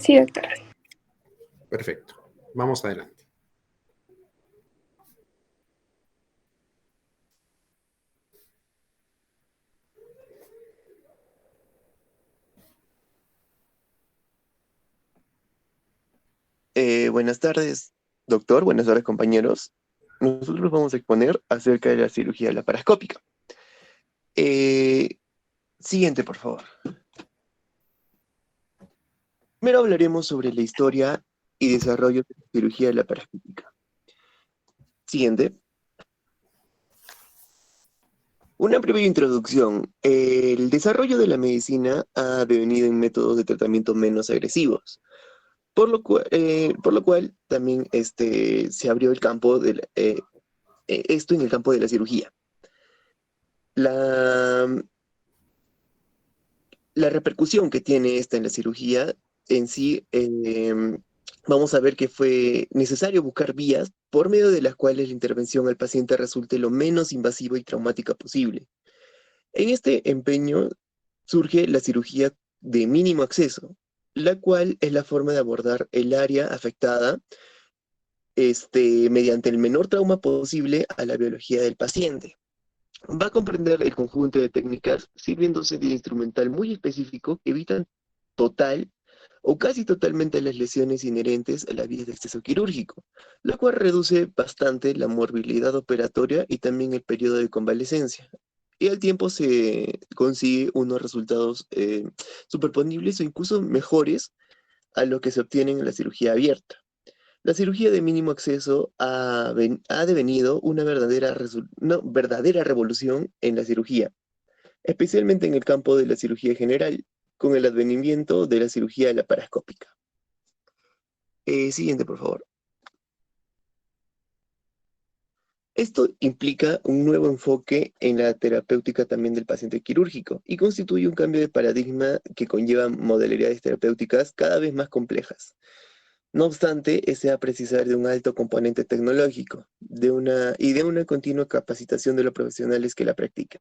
Sí, doctor. Perfecto. Vamos adelante. Buenas tardes, doctor. Buenas tardes, compañeros. Nosotros vamos a exponer acerca de la cirugía laparoscópica. Siguiente, por favor. Primero hablaremos sobre la historia y desarrollo de la cirugía laparoscópica. Siguiente. Una breve introducción. El desarrollo de la medicina ha devenido en métodos de tratamiento menos agresivos, por lo cual también se abrió el campo esto en el campo de la cirugía. La repercusión que tiene esta en la cirugía en sí, vamos a ver que fue necesario buscar vías por medio de las cuales la intervención al paciente resulte lo menos invasiva y traumática posible. En este empeño surge la cirugía de mínimo acceso, la cual es la forma de abordar el área afectada mediante el menor trauma posible a la biología del paciente. Va a comprender el conjunto de técnicas sirviéndose de instrumental muy específico que evitan total o casi totalmente las lesiones inherentes a la vía de acceso quirúrgico, lo cual reduce bastante la morbilidad operatoria y también el periodo de convalecencia. Y al tiempo se consigue unos resultados superponibles o incluso mejores a lo que se obtienen en la cirugía abierta. La cirugía de mínimo acceso ha devenido una verdadera revolución en la cirugía, especialmente en el campo de la cirugía general, con el advenimiento de la cirugía laparoscópica. Siguiente, por favor. Esto implica un nuevo enfoque en la terapéutica también del paciente quirúrgico y constituye un cambio de paradigma que conlleva modalidades terapéuticas cada vez más complejas. No obstante, ese va a precisar de un alto componente tecnológico de una continua capacitación de los profesionales que la practican.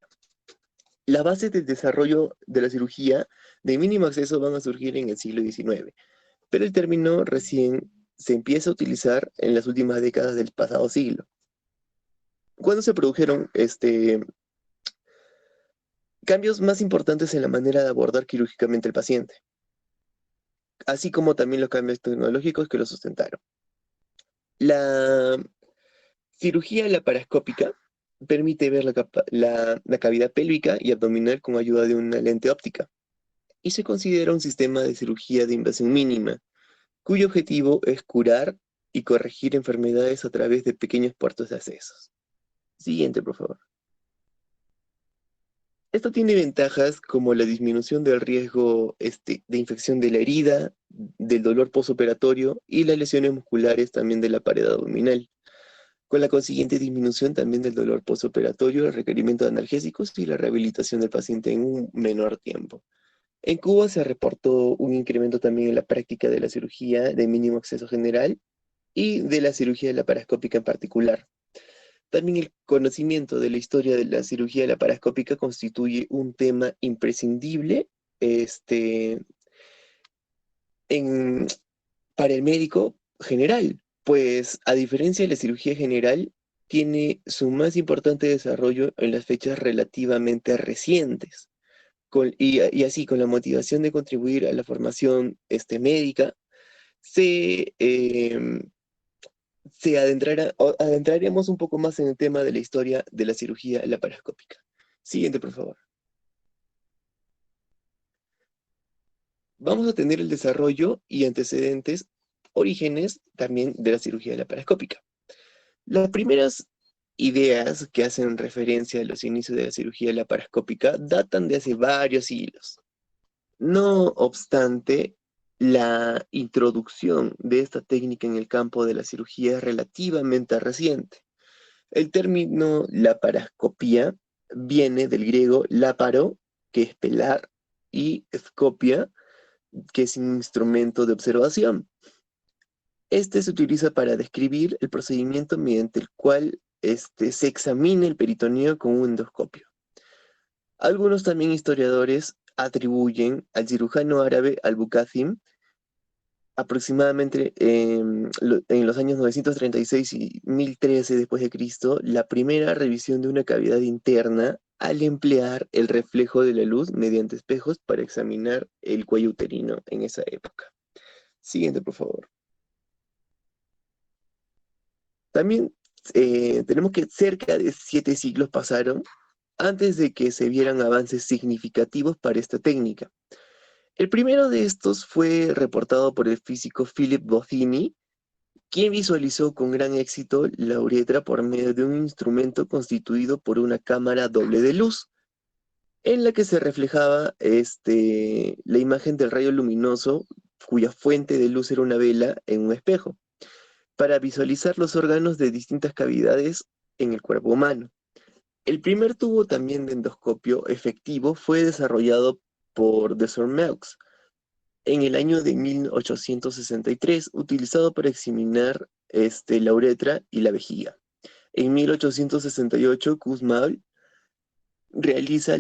Las bases del desarrollo de la cirugía de mínimo acceso van a surgir en el siglo XIX, pero el término recién se empieza a utilizar en las últimas décadas del pasado siglo. Cuando se produjeron cambios más importantes en la manera de abordar quirúrgicamente al paciente, así como también los cambios tecnológicos que lo sustentaron. La cirugía laparoscópica permite ver la cavidad pélvica y abdominal con ayuda de una lente óptica y se considera un sistema de cirugía de invasión mínima, cuyo objetivo es curar y corregir enfermedades a través de pequeños puertos de accesos. Siguiente, por favor. Esto tiene ventajas como la disminución del riesgo de infección de la herida, del dolor postoperatorio y las lesiones musculares también de la pared abdominal, con la consiguiente disminución también del dolor postoperatorio, el requerimiento de analgésicos y la rehabilitación del paciente en un menor tiempo. En Cuba se reportó un incremento también en la práctica de la cirugía de mínimo acceso general y de la cirugía laparoscópica en particular. También el conocimiento de la historia de la cirugía laparoscópica constituye un tema imprescindible para el médico general, pues a diferencia de la cirugía general, tiene su más importante desarrollo en las fechas relativamente recientes. Y así, con la motivación de contribuir a la formación médica, adentraremos un poco más en el tema de la historia de la cirugía laparoscópica. Siguiente, por favor. Vamos a tener el desarrollo y antecedentes, orígenes también de la cirugía laparoscópica. Las primeras ideas que hacen referencia a los inicios de la cirugía laparoscópica datan de hace varios siglos. No obstante, la introducción de esta técnica en el campo de la cirugía es relativamente reciente. El término laparoscopía viene del griego laparo, que es pelar, y scopia, que es un instrumento de observación. Este se utiliza para describir el procedimiento mediante el cual se examina el peritoneo con un endoscopio. Algunos también historiadores atribuyen al cirujano árabe Al-Buqasim aproximadamente en los años 936 y 1013 después de Cristo, la primera revisión de una cavidad interna al emplear el reflejo de la luz mediante espejos para examinar el cuello uterino en esa época. Siguiente, por favor. También tenemos que cerca de 7 siglos pasaron antes de que se vieran avances significativos para esta técnica. El primero de estos fue reportado por el físico Philip Bothini, quien visualizó con gran éxito la uretra por medio de un instrumento constituido por una cámara doble de luz, en la que se reflejaba la imagen del rayo luminoso, cuya fuente de luz era una vela, en un espejo, para visualizar los órganos de distintas cavidades en el cuerpo humano. El primer tubo también de endoscopio efectivo fue desarrollado por Desormeaux en el año de 1863, utilizado para examinar la uretra y la vejiga. En 1868, Kussmaul realiza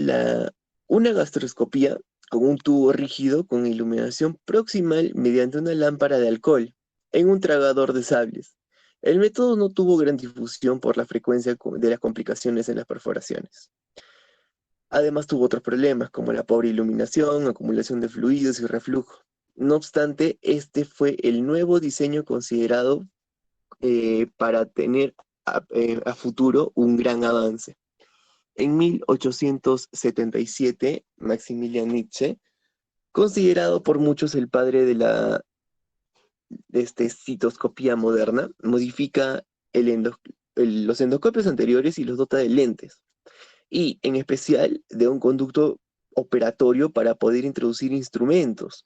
una gastroscopía con un tubo rígido con iluminación proximal mediante una lámpara de alcohol en un tragador de sables. El método no tuvo gran difusión por la frecuencia de las complicaciones en las perforaciones. Además tuvo otros problemas como la pobre iluminación, acumulación de fluidos y reflujo. No obstante, este fue el nuevo diseño considerado para tener a futuro un gran avance. En 1877, Maximilian Nietzsche, considerado por muchos el padre de la citoscopía moderna, modifica los endoscopios anteriores y los dota de lentes, y en especial de un conducto operatorio para poder introducir instrumentos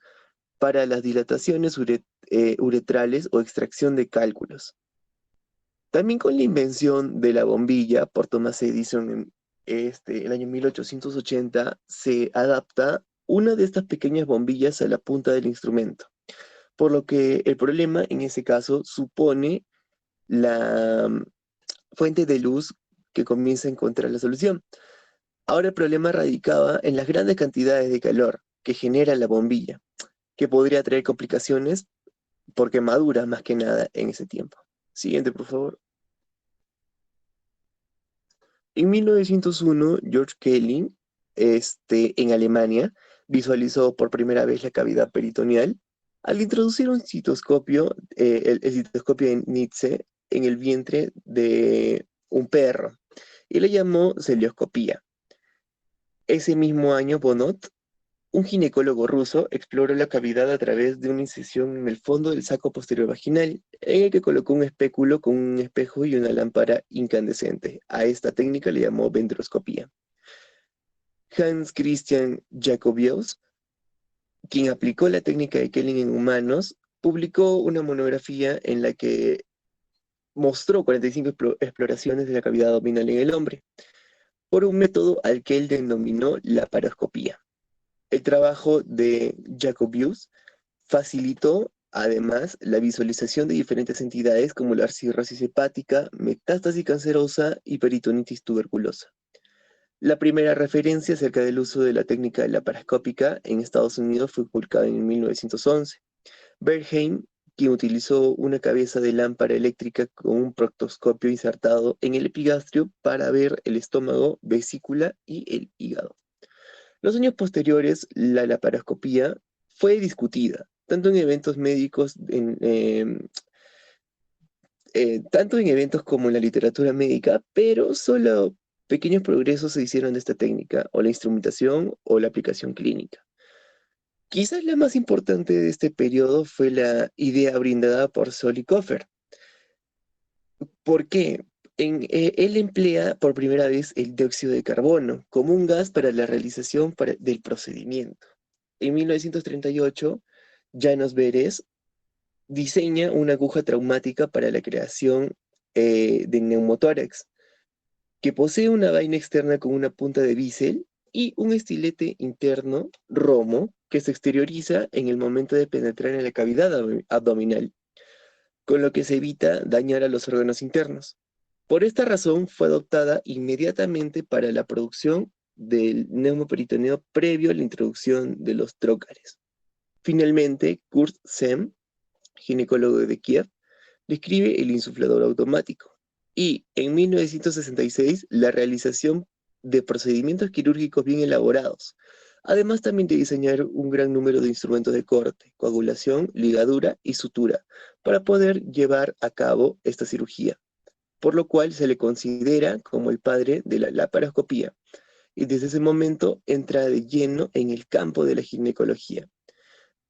para las dilataciones uretrales o extracción de cálculos. También con la invención de la bombilla por Thomas Edison en el año 1880, se adapta una de estas pequeñas bombillas a la punta del instrumento, por lo que el problema en ese caso supone la fuente de luz que comienza a encontrar la solución. Ahora el problema radicaba en las grandes cantidades de calor que genera la bombilla, que podría traer complicaciones por quemaduras más que nada en ese tiempo. Siguiente, por favor. En 1901, George Kelly, en Alemania, visualizó por primera vez la cavidad peritoneal al introducir un citoscopio, el citoscopio de Nietzsche, en el vientre de un perro, y le llamó celioscopía. Ese mismo año, Bonot, un ginecólogo ruso, exploró la cavidad a través de una incisión en el fondo del saco posterior vaginal, en el que colocó un espéculo con un espejo y una lámpara incandescente. A esta técnica le llamó ventroscopía. Hans Christian Jacobius, quien aplicó la técnica de Kelling en humanos, publicó una monografía en la que mostró 45 exploraciones de la cavidad abdominal en el hombre, por un método al que él denominó la paroscopía. El trabajo de Jacobius facilitó, además, la visualización de diferentes entidades como la cirrosis hepática, metástasis cancerosa y peritonitis tuberculosa. La primera referencia acerca del uso de la técnica laparoscópica en Estados Unidos fue publicada en 1911. Bernheim, quien utilizó una cabeza de lámpara eléctrica con un proctoscopio insertado en el epigastrio para ver el estómago, vesícula y el hígado. Los años posteriores, la laparoscopía fue discutida, tanto en eventos médicos, tanto en eventos como en la literatura médica, pero solo pequeños progresos se hicieron de esta técnica, o la instrumentación o la aplicación clínica. Quizás la más importante de este periodo fue la idea brindada por Zollikofer. ¿Por qué? Él emplea por primera vez el dióxido de carbono como un gas para la realización del procedimiento. En 1938, Janos Beres diseña una aguja traumática para la creación de neumotórax, que posee una vaina externa con una punta de bisel y un estilete interno, romo, que se exterioriza en el momento de penetrar en la cavidad abdominal, con lo que se evita dañar a los órganos internos. Por esta razón fue adoptada inmediatamente para la producción del neumoperitoneo previo a la introducción de los trócares. Finalmente, Kurt Sem ginecólogo de Kiev, describe el insuflador automático. Y en 1966, la realización de procedimientos quirúrgicos bien elaborados, además también de diseñar un gran número de instrumentos de corte, coagulación, ligadura y sutura, para poder llevar a cabo esta cirugía, por lo cual se le considera como el padre de la laparoscopía, y desde ese momento entra de lleno en el campo de la ginecología.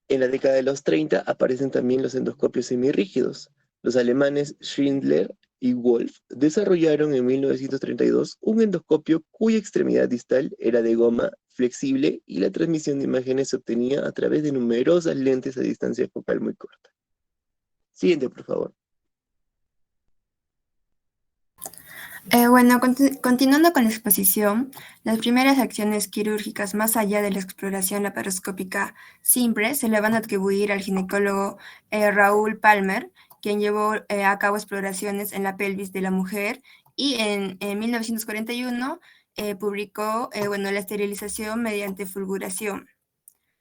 En la década de los 30 aparecen también los endoscopios semirrígidos. Los alemanes Schindler y Wolf desarrollaron en 1932 un endoscopio cuya extremidad distal era de goma flexible y la transmisión de imágenes se obtenía a través de numerosas lentes a distancia focal muy corta. Siguiente, por favor. Continuando con la exposición, las primeras acciones quirúrgicas más allá de la exploración laparoscópica simple se le van a atribuir al ginecólogo Raúl Palmer, quien llevó a cabo exploraciones en la pelvis de la mujer y en 1941 publicó la esterilización mediante fulguración.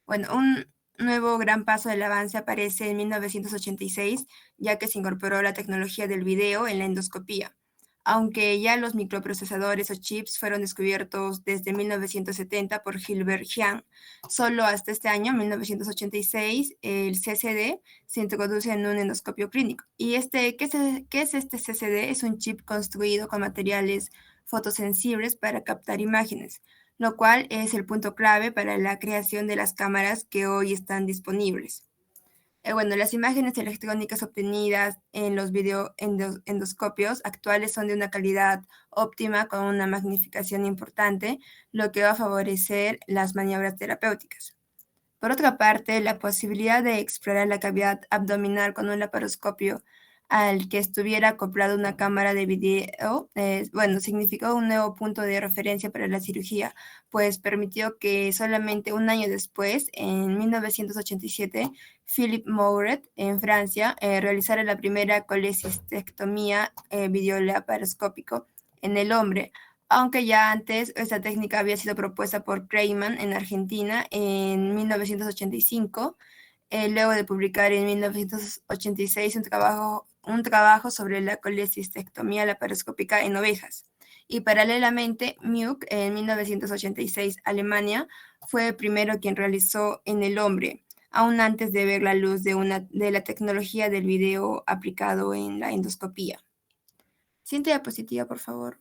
Un nuevo gran paso del avance aparece en 1986, ya que se incorporó la tecnología del video en la endoscopía. Aunque ya los microprocesadores o chips fueron descubiertos desde 1970 por Gilbert Jean, solo hasta este año, 1986, el CCD se introduce en un endoscopio clínico. ¿Y qué es este CCD? Es un chip construido con materiales fotosensibles para captar imágenes, lo cual es el punto clave para la creación de las cámaras que hoy están disponibles. Las imágenes electrónicas obtenidas en los videoendoscopios actuales son de una calidad óptima con una magnificación importante, lo que va a favorecer las maniobras terapéuticas. Por otra parte, la posibilidad de explorar la cavidad abdominal con un laparoscopio al que estuviera acoplado una cámara de video, significó un nuevo punto de referencia para la cirugía, pues permitió que solamente un año después, en 1987, Philippe Mouret, en Francia, realizara la primera colecistectomía videolaparoscópico en el hombre, aunque ya antes esta técnica había sido propuesta por Kreiman en Argentina en 1985, luego de publicar en 1986 un trabajo sobre la colecistectomía laparoscópica en ovejas. Y paralelamente, Muck, en 1986, Alemania, fue el primero quien realizó en el hombre, aún antes de ver la luz de la tecnología del video aplicado en la endoscopía. Siguiente diapositiva, por favor.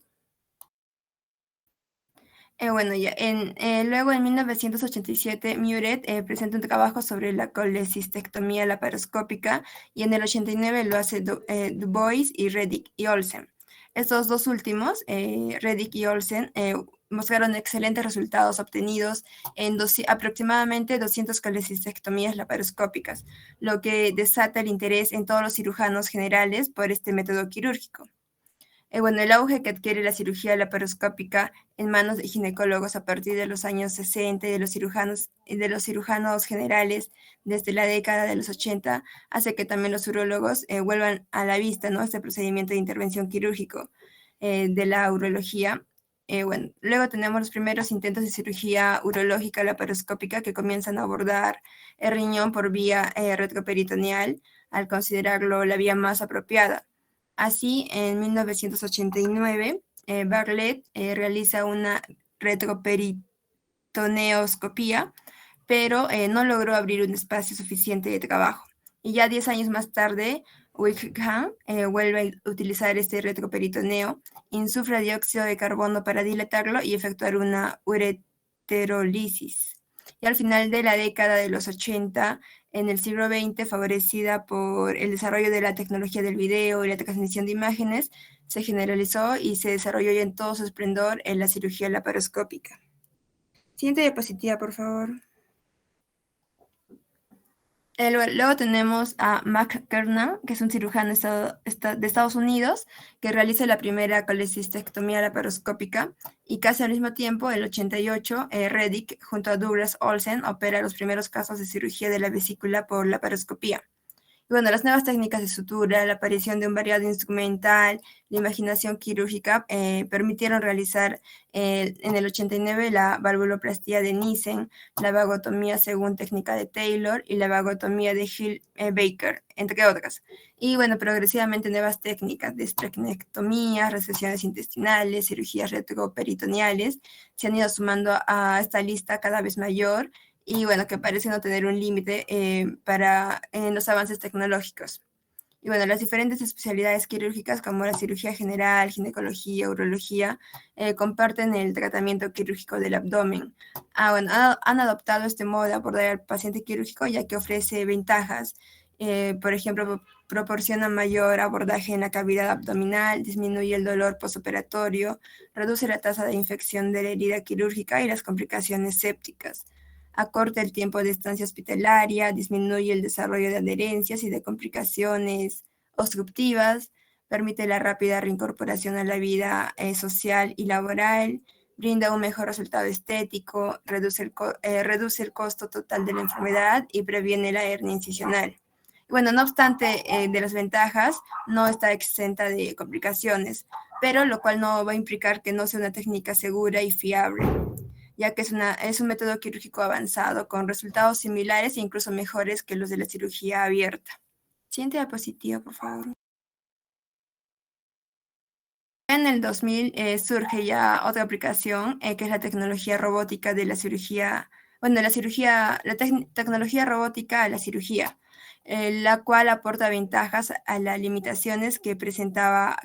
Luego en 1987, Muret presenta un trabajo sobre la colecistectomía laparoscópica y en el 89 lo hace Dubois y Reddick y Olsen. Estos dos últimos, Reddick y Olsen, mostraron excelentes resultados obtenidos en aproximadamente 200 colecistectomías laparoscópicas, lo que desata el interés en todos los cirujanos generales por este método quirúrgico. El auge que adquiere la cirugía laparoscópica en manos de ginecólogos a partir de los años 60 y de los cirujanos generales desde la década de los 80 hace que también los urólogos vuelvan a la vista, ¿no?, este procedimiento de intervención quirúrgico de la urología. Luego tenemos los primeros intentos de cirugía urológica laparoscópica que comienzan a abordar el riñón por vía retroperitoneal al considerarlo la vía más apropiada. Así, en 1989, Bartlett realiza una retroperitoneoscopía, pero no logró abrir un espacio suficiente de trabajo. Y ya 10 años más tarde, Wickham vuelve a utilizar este retroperitoneo, insufla dióxido de carbono para dilatarlo y efectuar una ureterolisis. Y al final de la década de los 80, en el siglo XX, favorecida por el desarrollo de la tecnología del video y la transmisión de imágenes, se generalizó y se desarrolló ya en todo su esplendor en la cirugía laparoscópica. Siguiente diapositiva, por favor. Luego tenemos a Mac Kernan, que es un cirujano de Estados Unidos, que realiza la primera colecistectomía laparoscópica, y casi al mismo tiempo, el 88, Reddick, junto a Douglas Olsen, opera los primeros casos de cirugía de la vesícula por laparoscopía. Bueno, las nuevas técnicas de sutura, la aparición de un variado instrumental, la imaginación quirúrgica permitieron realizar en el 89 la valvuloplastía de Nissen, la vagotomía según técnica de Taylor y la vagotomía de Hill Baker, entre otras. Y bueno, progresivamente nuevas técnicas de estrecnectomías, recesiones intestinales, cirugías retroperitoneales se han ido sumando a esta lista cada vez mayor y bueno, que parece no tener un límite para los avances tecnológicos. Y bueno, las diferentes especialidades quirúrgicas como la cirugía general, ginecología, urología, comparten el tratamiento quirúrgico del abdomen. Bueno, han adoptado este modo de abordar al paciente quirúrgico ya que ofrece ventajas. Por ejemplo, proporciona mayor abordaje en la cavidad abdominal, disminuye el dolor postoperatorio, reduce la tasa de infección de la herida quirúrgica y las complicaciones sépticas, acorta el tiempo de estancia hospitalaria, disminuye el desarrollo de adherencias y de complicaciones obstructivas, permite la rápida reincorporación a la vida social y laboral, brinda un mejor resultado estético, reduce el costo total de la enfermedad y previene la hernia incisional. Bueno, no obstante de las ventajas, no está exenta de complicaciones, pero lo cual no va a implicar que no sea una técnica segura y fiable, ya que es un método quirúrgico avanzado con resultados similares e incluso mejores que los de la cirugía abierta. Siguiente diapositiva, por favor. En el 2000 surge ya otra aplicación, que es la tecnología robótica de la cirugía, bueno, la tecnología robótica a la cirugía, la cual aporta ventajas a las limitaciones que presenta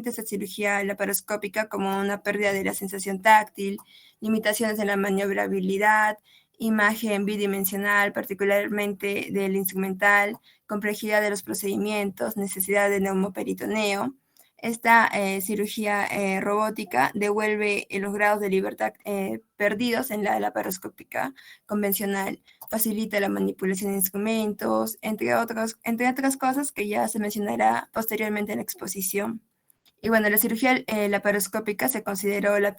esta cirugía laparoscópica, como una pérdida de la sensación táctil, limitaciones en la maniobrabilidad, imagen bidimensional, particularmente del instrumental, complejidad de los procedimientos, necesidad de neumoperitoneo. Esta cirugía robótica devuelve los grados de libertad perdidos en la laparoscópica convencional, facilita la manipulación de instrumentos, entre otras cosas que ya se mencionará posteriormente en la exposición. Y bueno, la cirugía laparoscópica se consideró el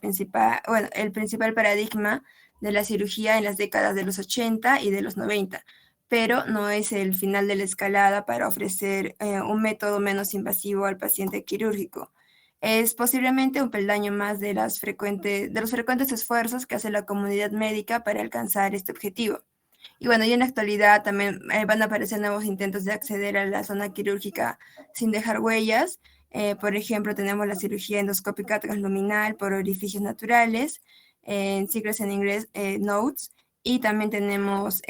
principal paradigma de la cirugía en las décadas de los 80 y de los 90, pero no es el final de la escalada para ofrecer un método menos invasivo al paciente quirúrgico. Es posiblemente un peldaño más de los frecuentes esfuerzos que hace la comunidad médica para alcanzar este objetivo. Y bueno, y en la actualidad también van a aparecer nuevos intentos de acceder a la zona quirúrgica sin dejar huellas. Por ejemplo, tenemos la cirugía endoscópica transluminal por orificios naturales, en siglas en inglés, NOTES, y también tenemos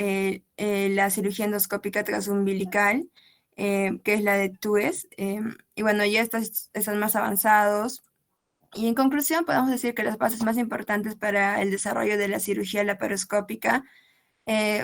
la cirugía endoscópica transumbilical, que es la de TUES. Y bueno, ya están más avanzados. Y en conclusión, podemos decir que las bases más importantes para el desarrollo de la cirugía laparoscópica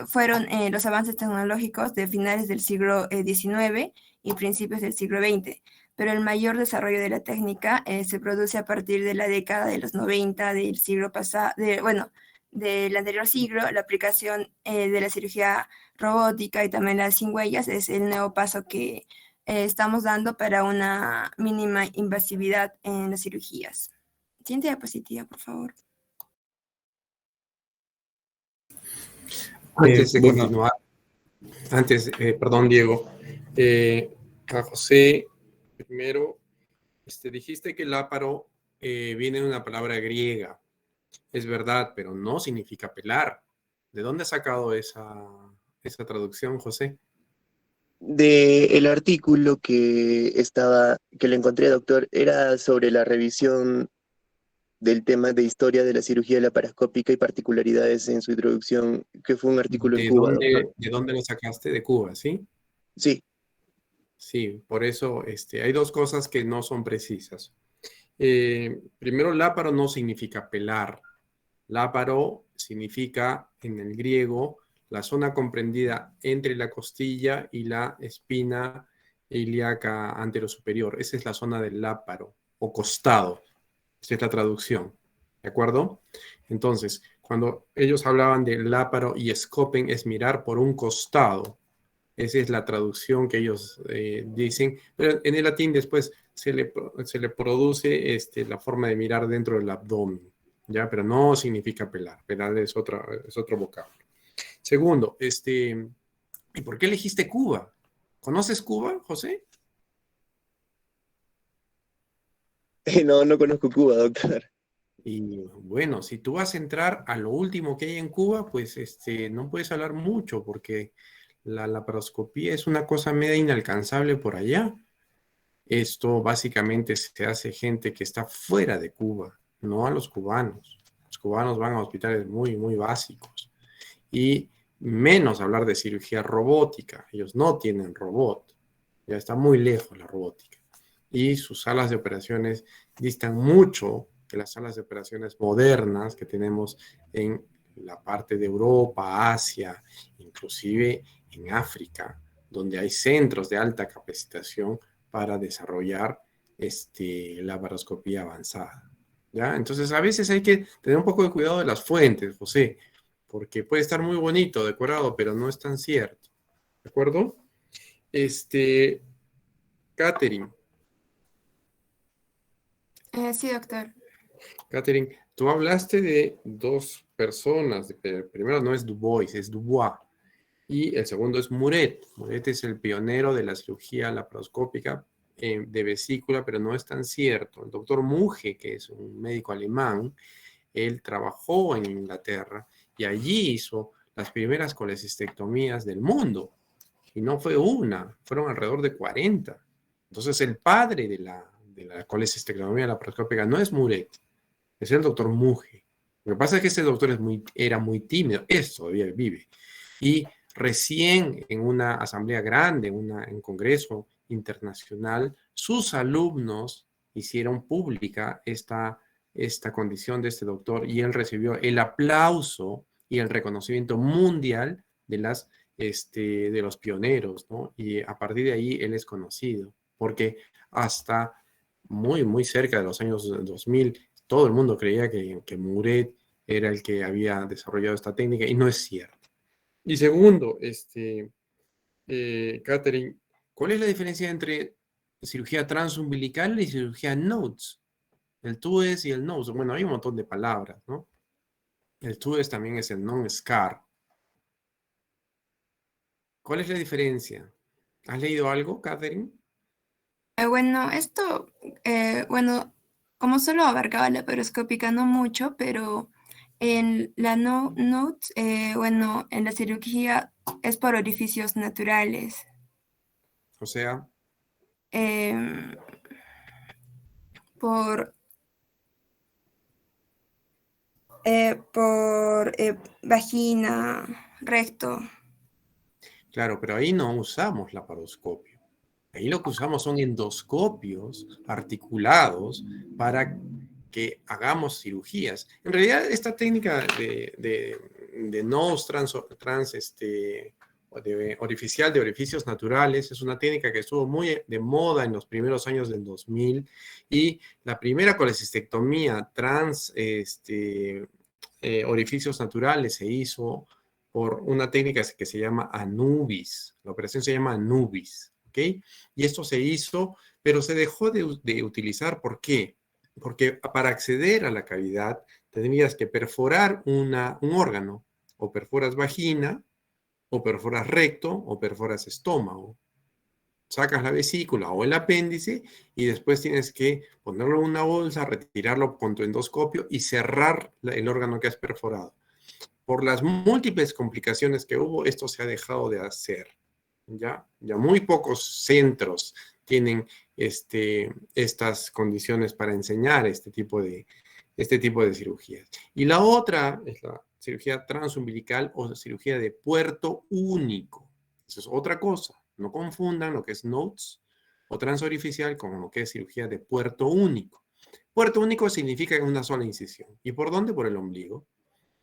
fueron los avances tecnológicos de finales del siglo XIX y principios del siglo XX, pero el mayor desarrollo de la técnica se produce a partir de la década de los 90 del siglo pasado, del anterior siglo. La aplicación de la cirugía robótica y también la sin huellas es el nuevo paso que estamos dando para una mínima invasividad en las cirugías. Siguiente diapositiva, por favor. Antes de continuar, perdón, Diego, a José, primero, dijiste que láparo viene de una palabra griega. Es verdad, pero no significa pelar. ¿De dónde has sacado esa traducción, José? El artículo que le encontré, doctor, era sobre la revisión del tema de historia de la cirugía laparoscópica y particularidades en su introducción, que fue un artículo en Cuba, doctor. ¿De dónde lo sacaste? De Cuba, ¿sí? Sí. Sí, por eso hay dos cosas que no son precisas. Primero, láparo no significa pelar. Láparo significa, en el griego, la zona comprendida entre la costilla y la espina ilíaca anterosuperior. Esa es la zona del láparo, o costado. Esa es la traducción, ¿de acuerdo? Entonces, cuando ellos hablaban de láparo y scopen, es mirar por un costado. Esa es la traducción que ellos dicen. Pero en el latín después se le produce la forma de mirar dentro del abdomen, ¿ya? Pero no significa pelar. Pelar es otro vocablo. Segundo, ¿y por qué elegiste Cuba? ¿Conoces Cuba, José? No, no conozco Cuba, doctor. Y bueno, si tú vas a entrar a lo último que hay en Cuba, pues no puedes hablar mucho porque la laparoscopía es una cosa media inalcanzable por allá. Esto básicamente se hace gente que está fuera de Cuba, no a los cubanos. Los cubanos van a hospitales muy, muy básicos. Y menos hablar de cirugía robótica. Ellos no tienen robot. Ya está muy lejos la robótica. Y sus salas de operaciones distan mucho de las salas de operaciones modernas que tenemos en la parte de Europa, Asia, inclusive en África, donde hay centros de alta capacitación para desarrollar laparoscopía avanzada. ¿Ya? Entonces, a veces hay que tener un poco de cuidado de las fuentes, José, porque puede estar muy bonito, decorado, pero no es tan cierto. ¿De acuerdo? Catherine, Sí, doctor. Catherine, tú hablaste de dos personas. El primero no es Dubois, es Dubois. Y el segundo es Muret. Muret es el pionero de la cirugía laparoscópica de vesícula, pero no es tan cierto. El doctor Muge, que es un médico alemán, él trabajó en Inglaterra y allí hizo las primeras colecistectomías del mundo. Y no fue una, fueron alrededor de 40. Entonces, el padre de la colecistectomía laparoscópica no es Muret, es el doctor Muge. Lo que pasa es que ese doctor era muy tímido, eso todavía vive. Y recién en una asamblea grande, en un congreso internacional, sus alumnos hicieron pública esta condición de este doctor y él recibió el aplauso y el reconocimiento mundial de los pioneros, ¿no? Y a partir de ahí él es conocido, porque hasta muy, muy cerca de los años 2000, todo el mundo creía que Muret era el que había desarrollado esta técnica y no es cierto. Y segundo, Catherine, ¿cuál es la diferencia entre cirugía transumbilical y cirugía Nodes? El TUES y el Nodes. Bueno, hay un montón de palabras, ¿no? El TUES también es el non-scar. ¿Cuál es la diferencia? ¿Has leído algo, Catherine? Bueno, bueno, como solo abarcaba la laparoscópica, no mucho, pero en la NOTE, bueno, en la cirugía es por orificios naturales. O sea, em, por vagina, recto. claro, pero ahí no usamos laparoscopio. Ahí lo que usamos son endoscopios articulados para que hagamos cirugías. En realidad, esta técnica de nose de orificial de orificios naturales es una técnica que estuvo muy de moda en los primeros años del 2000 y la primera colecistectomía orificios naturales se hizo por una técnica que se llama Anubis. La operación se llama Anubis, ¿ok? Y esto se hizo, pero se dejó de utilizar. ¿Por qué? Porque para acceder a la cavidad tendrías que perforar un órgano, o perforas vagina, o perforas recto, o perforas estómago. Sacas la vesícula o el apéndice y después tienes que ponerlo en una bolsa, retirarlo con tu endoscopio y cerrar el órgano que has perforado. Por las múltiples complicaciones que hubo, esto se ha dejado de hacer. Ya muy pocos centros tienen estas condiciones para enseñar este tipo de cirugías. Y la otra es la cirugía transumbilical o cirugía de puerto único. Eso es otra cosa. No confundan lo que es NOTES o transorificial con lo que es cirugía de puerto único. Puerto único significa en una sola incisión. ¿Y por dónde? Por el ombligo.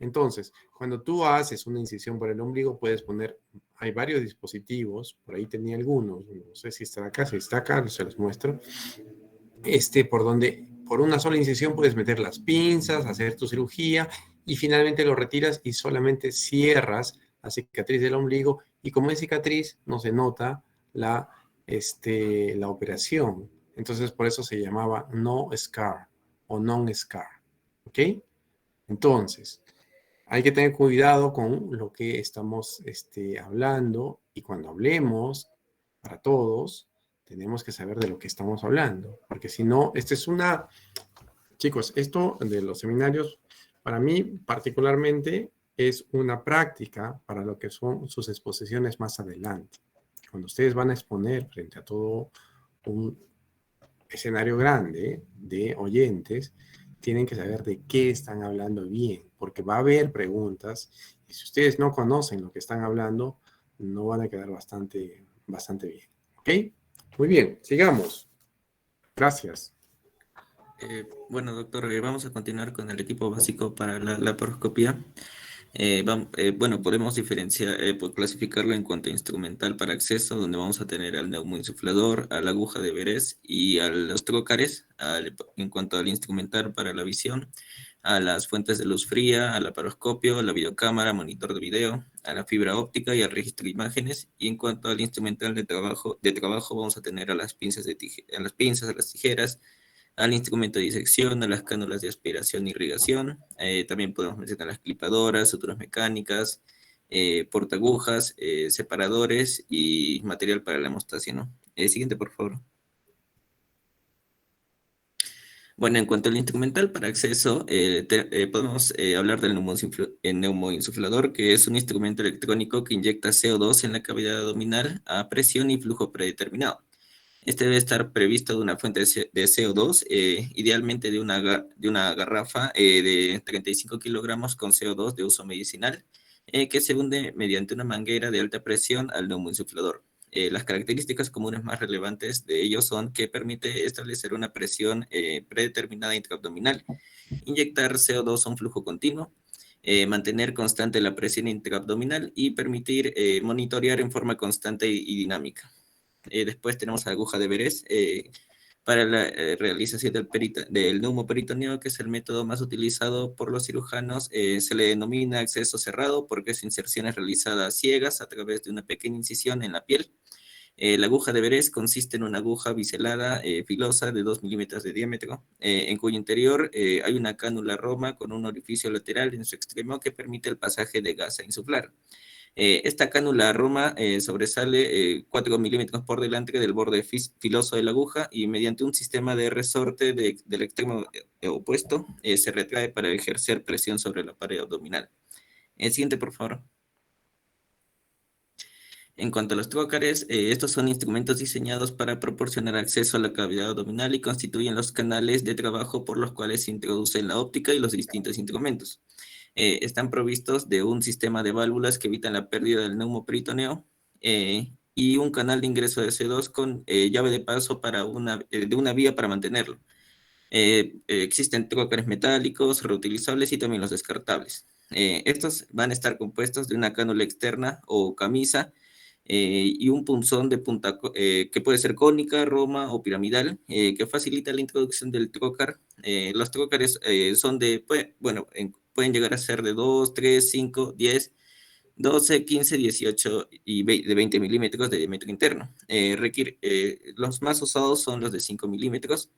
Entonces, cuando tú haces una incisión por el ombligo, puedes poner, hay varios dispositivos, por ahí tenía algunos, no sé si está acá, si está acá, se los muestro, por donde por una sola incisión puedes meter las pinzas, hacer tu cirugía y finalmente lo retiras y solamente cierras la cicatriz del ombligo y como es cicatriz no se nota la operación. Entonces por eso se llamaba no scar o non-scar. ¿Ok? Entonces, hay que tener cuidado con lo que estamos hablando y cuando hablemos, para todos, tenemos que saber de lo que estamos hablando, porque si no, chicos, esto de los seminarios, para mí particularmente, es una práctica para lo que son sus exposiciones más adelante. Cuando ustedes van a exponer frente a todo un escenario grande de oyentes, tienen que saber de qué están hablando bien, porque va a haber preguntas y si ustedes no conocen lo que están hablando, no van a quedar bastante bien. ¿Ok? Muy bien, sigamos. Gracias. Bueno, doctor, vamos a continuar con el equipo básico para la laparoscopía. Bueno, podemos diferenciar, clasificarlo en cuanto a instrumental para acceso, donde vamos a tener al neumoinsuflador, a la aguja de Veress y a los trócares. En cuanto al instrumental para la visión, a las fuentes de luz fría, al laparoscopio, a la videocámara, monitor de video, a la fibra óptica y al registro de imágenes. Y en cuanto al instrumental de trabajo vamos a tener a las pinzas, a las tijeras, al instrumento de disección, a las cánulas de aspiración e irrigación. También podemos mencionar las clipadoras, suturas mecánicas, portagujas, separadores y material para la hemostasia, ¿no? Siguiente, por favor. Bueno, en cuanto al instrumental para acceso, podemos hablar del neumoinsuflador, que es un instrumento electrónico que inyecta CO2 en la cavidad abdominal a presión y flujo predeterminado. Este debe estar previsto de una fuente de CO2, idealmente de una garrafa de 35 kilogramos con CO2 de uso medicinal, que se hunde mediante una manguera de alta presión al neumoinsuflador. Las características comunes más relevantes de ellos son que permite establecer una presión predeterminada intraabdominal, inyectar CO2 a un flujo continuo, mantener constante la presión intraabdominal y permitir monitorear en forma constante y dinámica. Después tenemos la aguja de Veress para la realización del neumoperitoneo, que es el método más utilizado por los cirujanos. Se le denomina acceso cerrado porque su inserción es realizada a ciegas a través de una pequeña incisión en la piel. La aguja de Veress consiste en una aguja biselada filosa de 2 milímetros de diámetro, en cuyo interior hay una cánula roma con un orificio lateral en su extremo que permite el pasaje de gas a insuflar. Esta cánula roma sobresale 4 milímetros por delante del borde filoso de la aguja y mediante un sistema de resorte del extremo opuesto se retrae para ejercer presión sobre la pared abdominal. Siguiente, por favor. En cuanto a los trócares, estos son instrumentos diseñados para proporcionar acceso a la cavidad abdominal y constituyen los canales de trabajo por los cuales se introducen la óptica y los distintos instrumentos. Están provistos de un sistema de válvulas que evitan la pérdida del neumoperitoneo y un canal de ingreso de CO2 con llave de paso de una vía para mantenerlo. Existen trócares metálicos, reutilizables y también los descartables. Estos van a estar compuestos de una cánula externa o camisa y un punzón de punta que puede ser cónica, roma o piramidal, que facilita la introducción del trócar. Los trócares son pueden llegar a ser de 2, 3, 5, 10, 12, 15, 18 y de 20 milímetros de diámetro interno. Los más usados son los de 5 milímetros.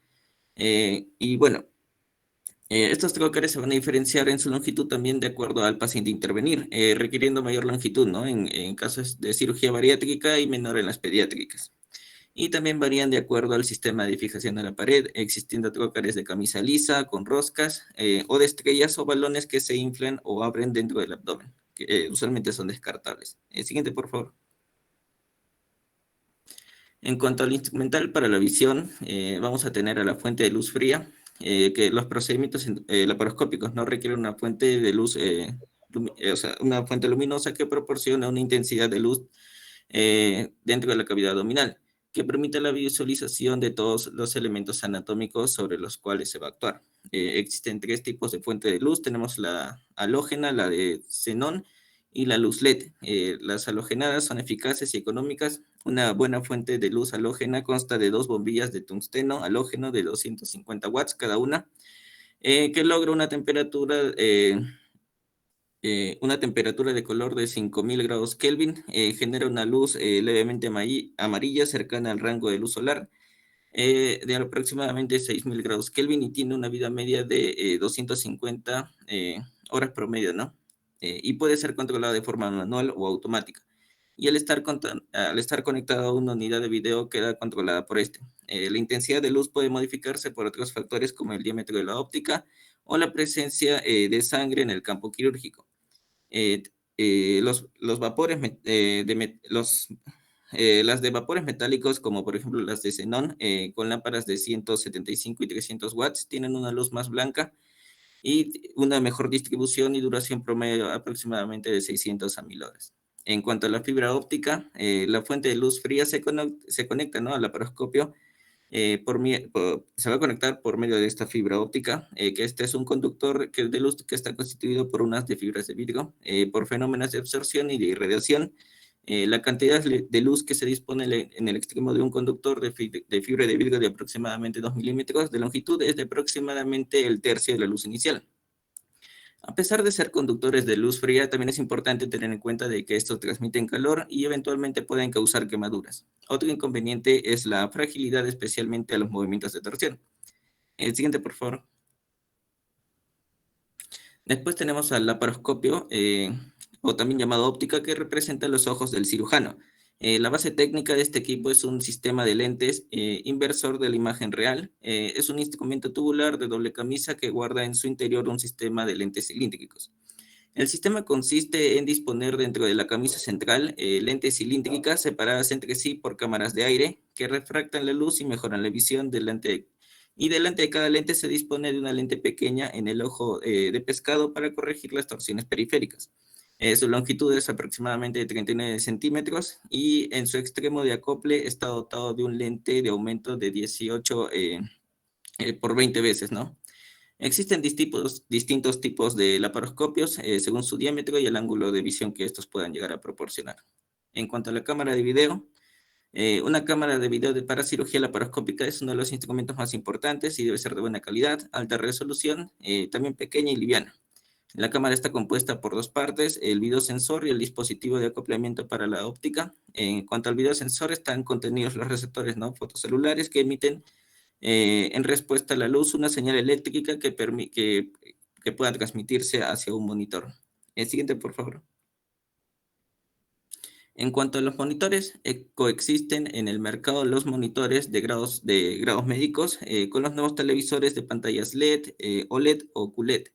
Y bueno, estos trócares se van a diferenciar en su longitud también de acuerdo al paciente intervenir, requiriendo mayor longitud, ¿no? En casos de cirugía bariátrica y menor en las pediátricas. Y también varían de acuerdo al sistema de fijación de la pared, existiendo trócares de camisa lisa, con roscas, o de estrellas o balones que se inflan o abren dentro del abdomen, que usualmente son descartables. Siguiente, por favor. En cuanto al instrumental para la visión, vamos a tener a la fuente de luz fría, que los procedimientos laparoscópicos no requieren una fuente de luz, o sea, una fuente luminosa que proporciona una intensidad de luz dentro de la cavidad abdominal, que permite la visualización de todos los elementos anatómicos sobre los cuales se va a actuar. Existen 3 tipos de fuente de luz. Tenemos la halógena, la de xenón y la luz LED. Las halogenadas son eficaces y económicas. Una buena fuente de luz halógena consta de 2 bombillas de tungsteno halógeno de 250 watts cada una, que logra una temperatura de color de 5000 grados Kelvin, genera una luz levemente amarilla cercana al rango de luz solar de aproximadamente 6000 grados Kelvin y tiene una vida media de 250 horas promedio, ¿no? Y puede ser controlada de forma manual o automática. y al estar conectado a una unidad de video queda controlada por este. La intensidad de luz puede modificarse por otros factores como el diámetro de la óptica o la presencia de sangre en el campo quirúrgico. Los vapores las de vapores metálicos, como por ejemplo las de xenón, con lámparas de 175 y 300 watts, tienen una luz más blanca y una mejor distribución y duración promedio aproximadamente de 600 a 1000 horas. En cuanto a la fibra óptica, la fuente de luz fría se conecta, ¿no?, al laparoscopio. Se va a conectar por medio de esta fibra óptica, que este es un conductor de luz que está constituido por unas de fibras de vidrio, por fenómenos de absorción y de irradiación. La cantidad de luz que se dispone en el extremo de un conductor de fibra de vidrio de aproximadamente 2 milímetros de longitud es de aproximadamente el tercio de la luz inicial. A pesar de ser conductores de luz fría, también es importante tener en cuenta de que estos transmiten calor y eventualmente pueden causar quemaduras. Otro inconveniente es la fragilidad, especialmente a los movimientos de torsión. El siguiente, por favor. Después tenemos al laparoscopio, o también llamado óptica, que representa los ojos del cirujano. La base técnica de este equipo es un sistema de lentes inversor de la imagen real. Es un instrumento tubular de doble camisa que guarda en su interior un sistema de lentes cilíndricos. El sistema consiste en disponer dentro de la camisa central lentes cilíndricas separadas entre sí por cámaras de aire que refractan la luz y mejoran la visión. Delante de cada lente se dispone de una lente pequeña en el ojo de pescado para corregir las torsiones periféricas. Su longitud es aproximadamente de 39 centímetros y en su extremo de acople está dotado de un lente de aumento de 18 por 20 veces, ¿no? Existen distintos tipos de laparoscopios según su diámetro y el ángulo de visión que estos puedan llegar a proporcionar. En cuanto a la cámara de video, una cámara de video para cirugía laparoscópica es uno de los instrumentos más importantes y debe ser de buena calidad, alta resolución, también pequeña y liviana. La cámara está compuesta por dos partes, el videosensor y el dispositivo de acoplamiento para la óptica. En cuanto al videosensor, están contenidos los receptores, ¿no?, fotocelulares que emiten en respuesta a la luz una señal eléctrica que pueda transmitirse hacia un monitor. El siguiente, por favor. En cuanto a los monitores, coexisten en el mercado los monitores de grados médicos con los nuevos televisores de pantallas LED, OLED o QLED.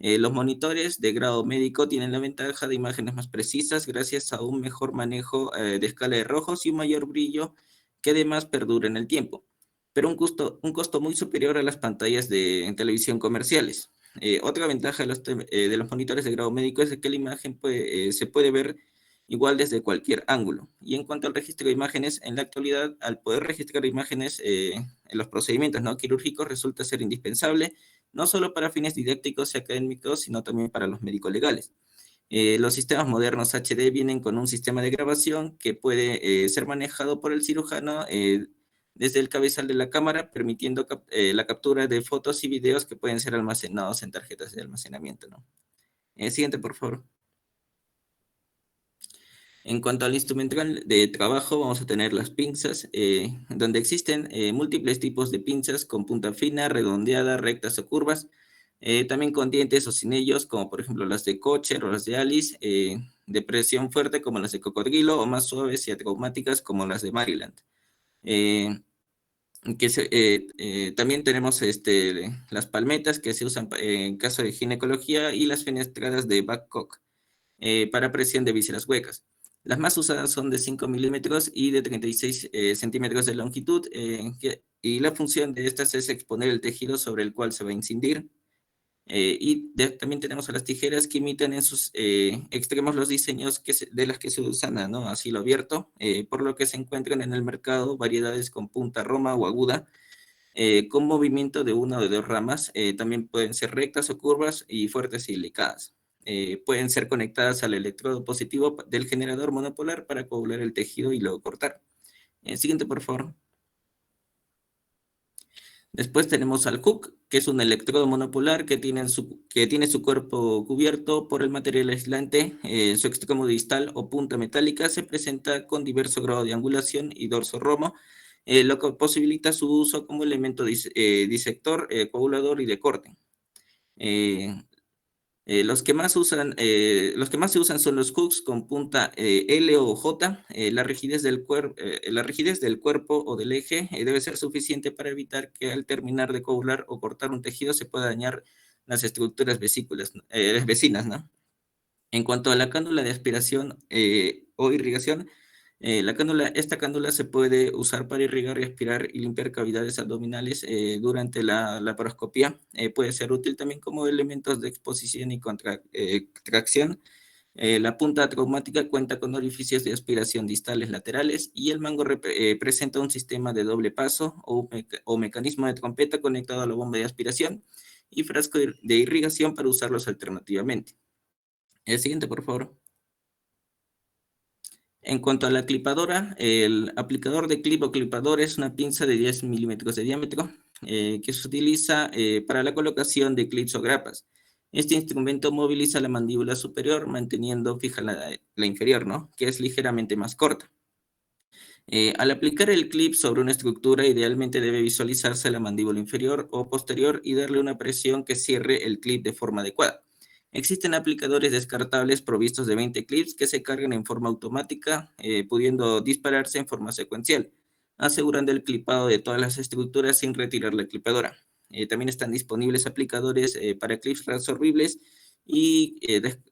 Los monitores de grado médico tienen la ventaja de imágenes más precisas gracias a un mejor manejo de escala de rojos y un mayor brillo que además perdura en el tiempo, pero un costo muy superior a las pantallas en televisión comerciales. Otra ventaja de los monitores de grado médico es que la imagen se puede ver igual desde cualquier ángulo. Y en cuanto al registro de imágenes, en la actualidad, al poder registrar imágenes en los procedimientos, ¿no?, quirúrgicos, resulta ser indispensable, no solo para fines didácticos y académicos, sino también para los médicos legales. Los sistemas modernos HD vienen con un sistema de grabación que puede ser manejado por el cirujano desde el cabezal de la cámara, permitiendo la captura de fotos y videos que pueden ser almacenados en tarjetas de almacenamiento, ¿no? Siguiente, por favor. En cuanto al instrumental de trabajo, vamos a tener las pinzas, donde existen múltiples tipos de pinzas con punta fina, redondeada, rectas o curvas, también con dientes o sin ellos, como por ejemplo las de Kocher o las de Alice, de presión fuerte como las de cocodrilo, o más suaves y atraumáticas como las de Maryland. También tenemos las palmetas que se usan en caso de ginecología y las fenestradas de Babcock para presión de vísceras huecas. Las más usadas son de 5 milímetros y de 36 centímetros de longitud, y la función de estas es exponer el tejido sobre el cual se va a incidir. También tenemos a las tijeras que imitan en sus extremos los diseños de las que se usan, ¿no?, a cielo abierto, por lo que se encuentran en el mercado variedades con punta roma o aguda, con movimiento de una o de dos ramas. También pueden ser rectas o curvas y fuertes y delicadas. Pueden ser conectadas al electrodo positivo del generador monopolar para coagular el tejido y luego cortar. Siguiente, por favor. Después tenemos al hook, que es un electrodo monopolar que tiene su cuerpo cubierto por el material aislante. Su extremo distal o punta metálica se presenta con diverso grado de angulación y dorso romo, lo que posibilita su uso como elemento disector, coagulador y de corte. Los que más se usan son los hooks con punta L o J. La rigidez del cuerpo o del eje debe ser suficiente para evitar que al terminar de cobular o cortar un tejido se pueda dañar las estructuras vecinas, ¿no? En cuanto a la cánula de aspiración o irrigación, esta cándula se puede usar para irrigar, aspirar y limpiar cavidades abdominales durante la laparoscopía. Puede ser útil también como elementos de exposición y tracción. La punta traumática cuenta con orificios de aspiración distales laterales y el mango presenta un sistema de doble paso o mecanismo de trompeta conectado a la bomba de aspiración y frasco de irrigación para usarlos alternativamente. El siguiente, por favor. En cuanto a la clipadora, el aplicador de clip o clipador es una pinza de 10 milímetros de diámetro que se utiliza para la colocación de clips o grapas. Este instrumento moviliza la mandíbula superior manteniendo fija la inferior, ¿no? Que es ligeramente más corta. Al aplicar el clip sobre una estructura, idealmente debe visualizarse la mandíbula inferior o posterior y darle una presión que cierre el clip de forma adecuada. Existen aplicadores descartables provistos de 20 clips que se cargan en forma automática, pudiendo dispararse en forma secuencial, asegurando el clipado de todas las estructuras sin retirar la clipadora. También están disponibles aplicadores para clips reabsorbibles y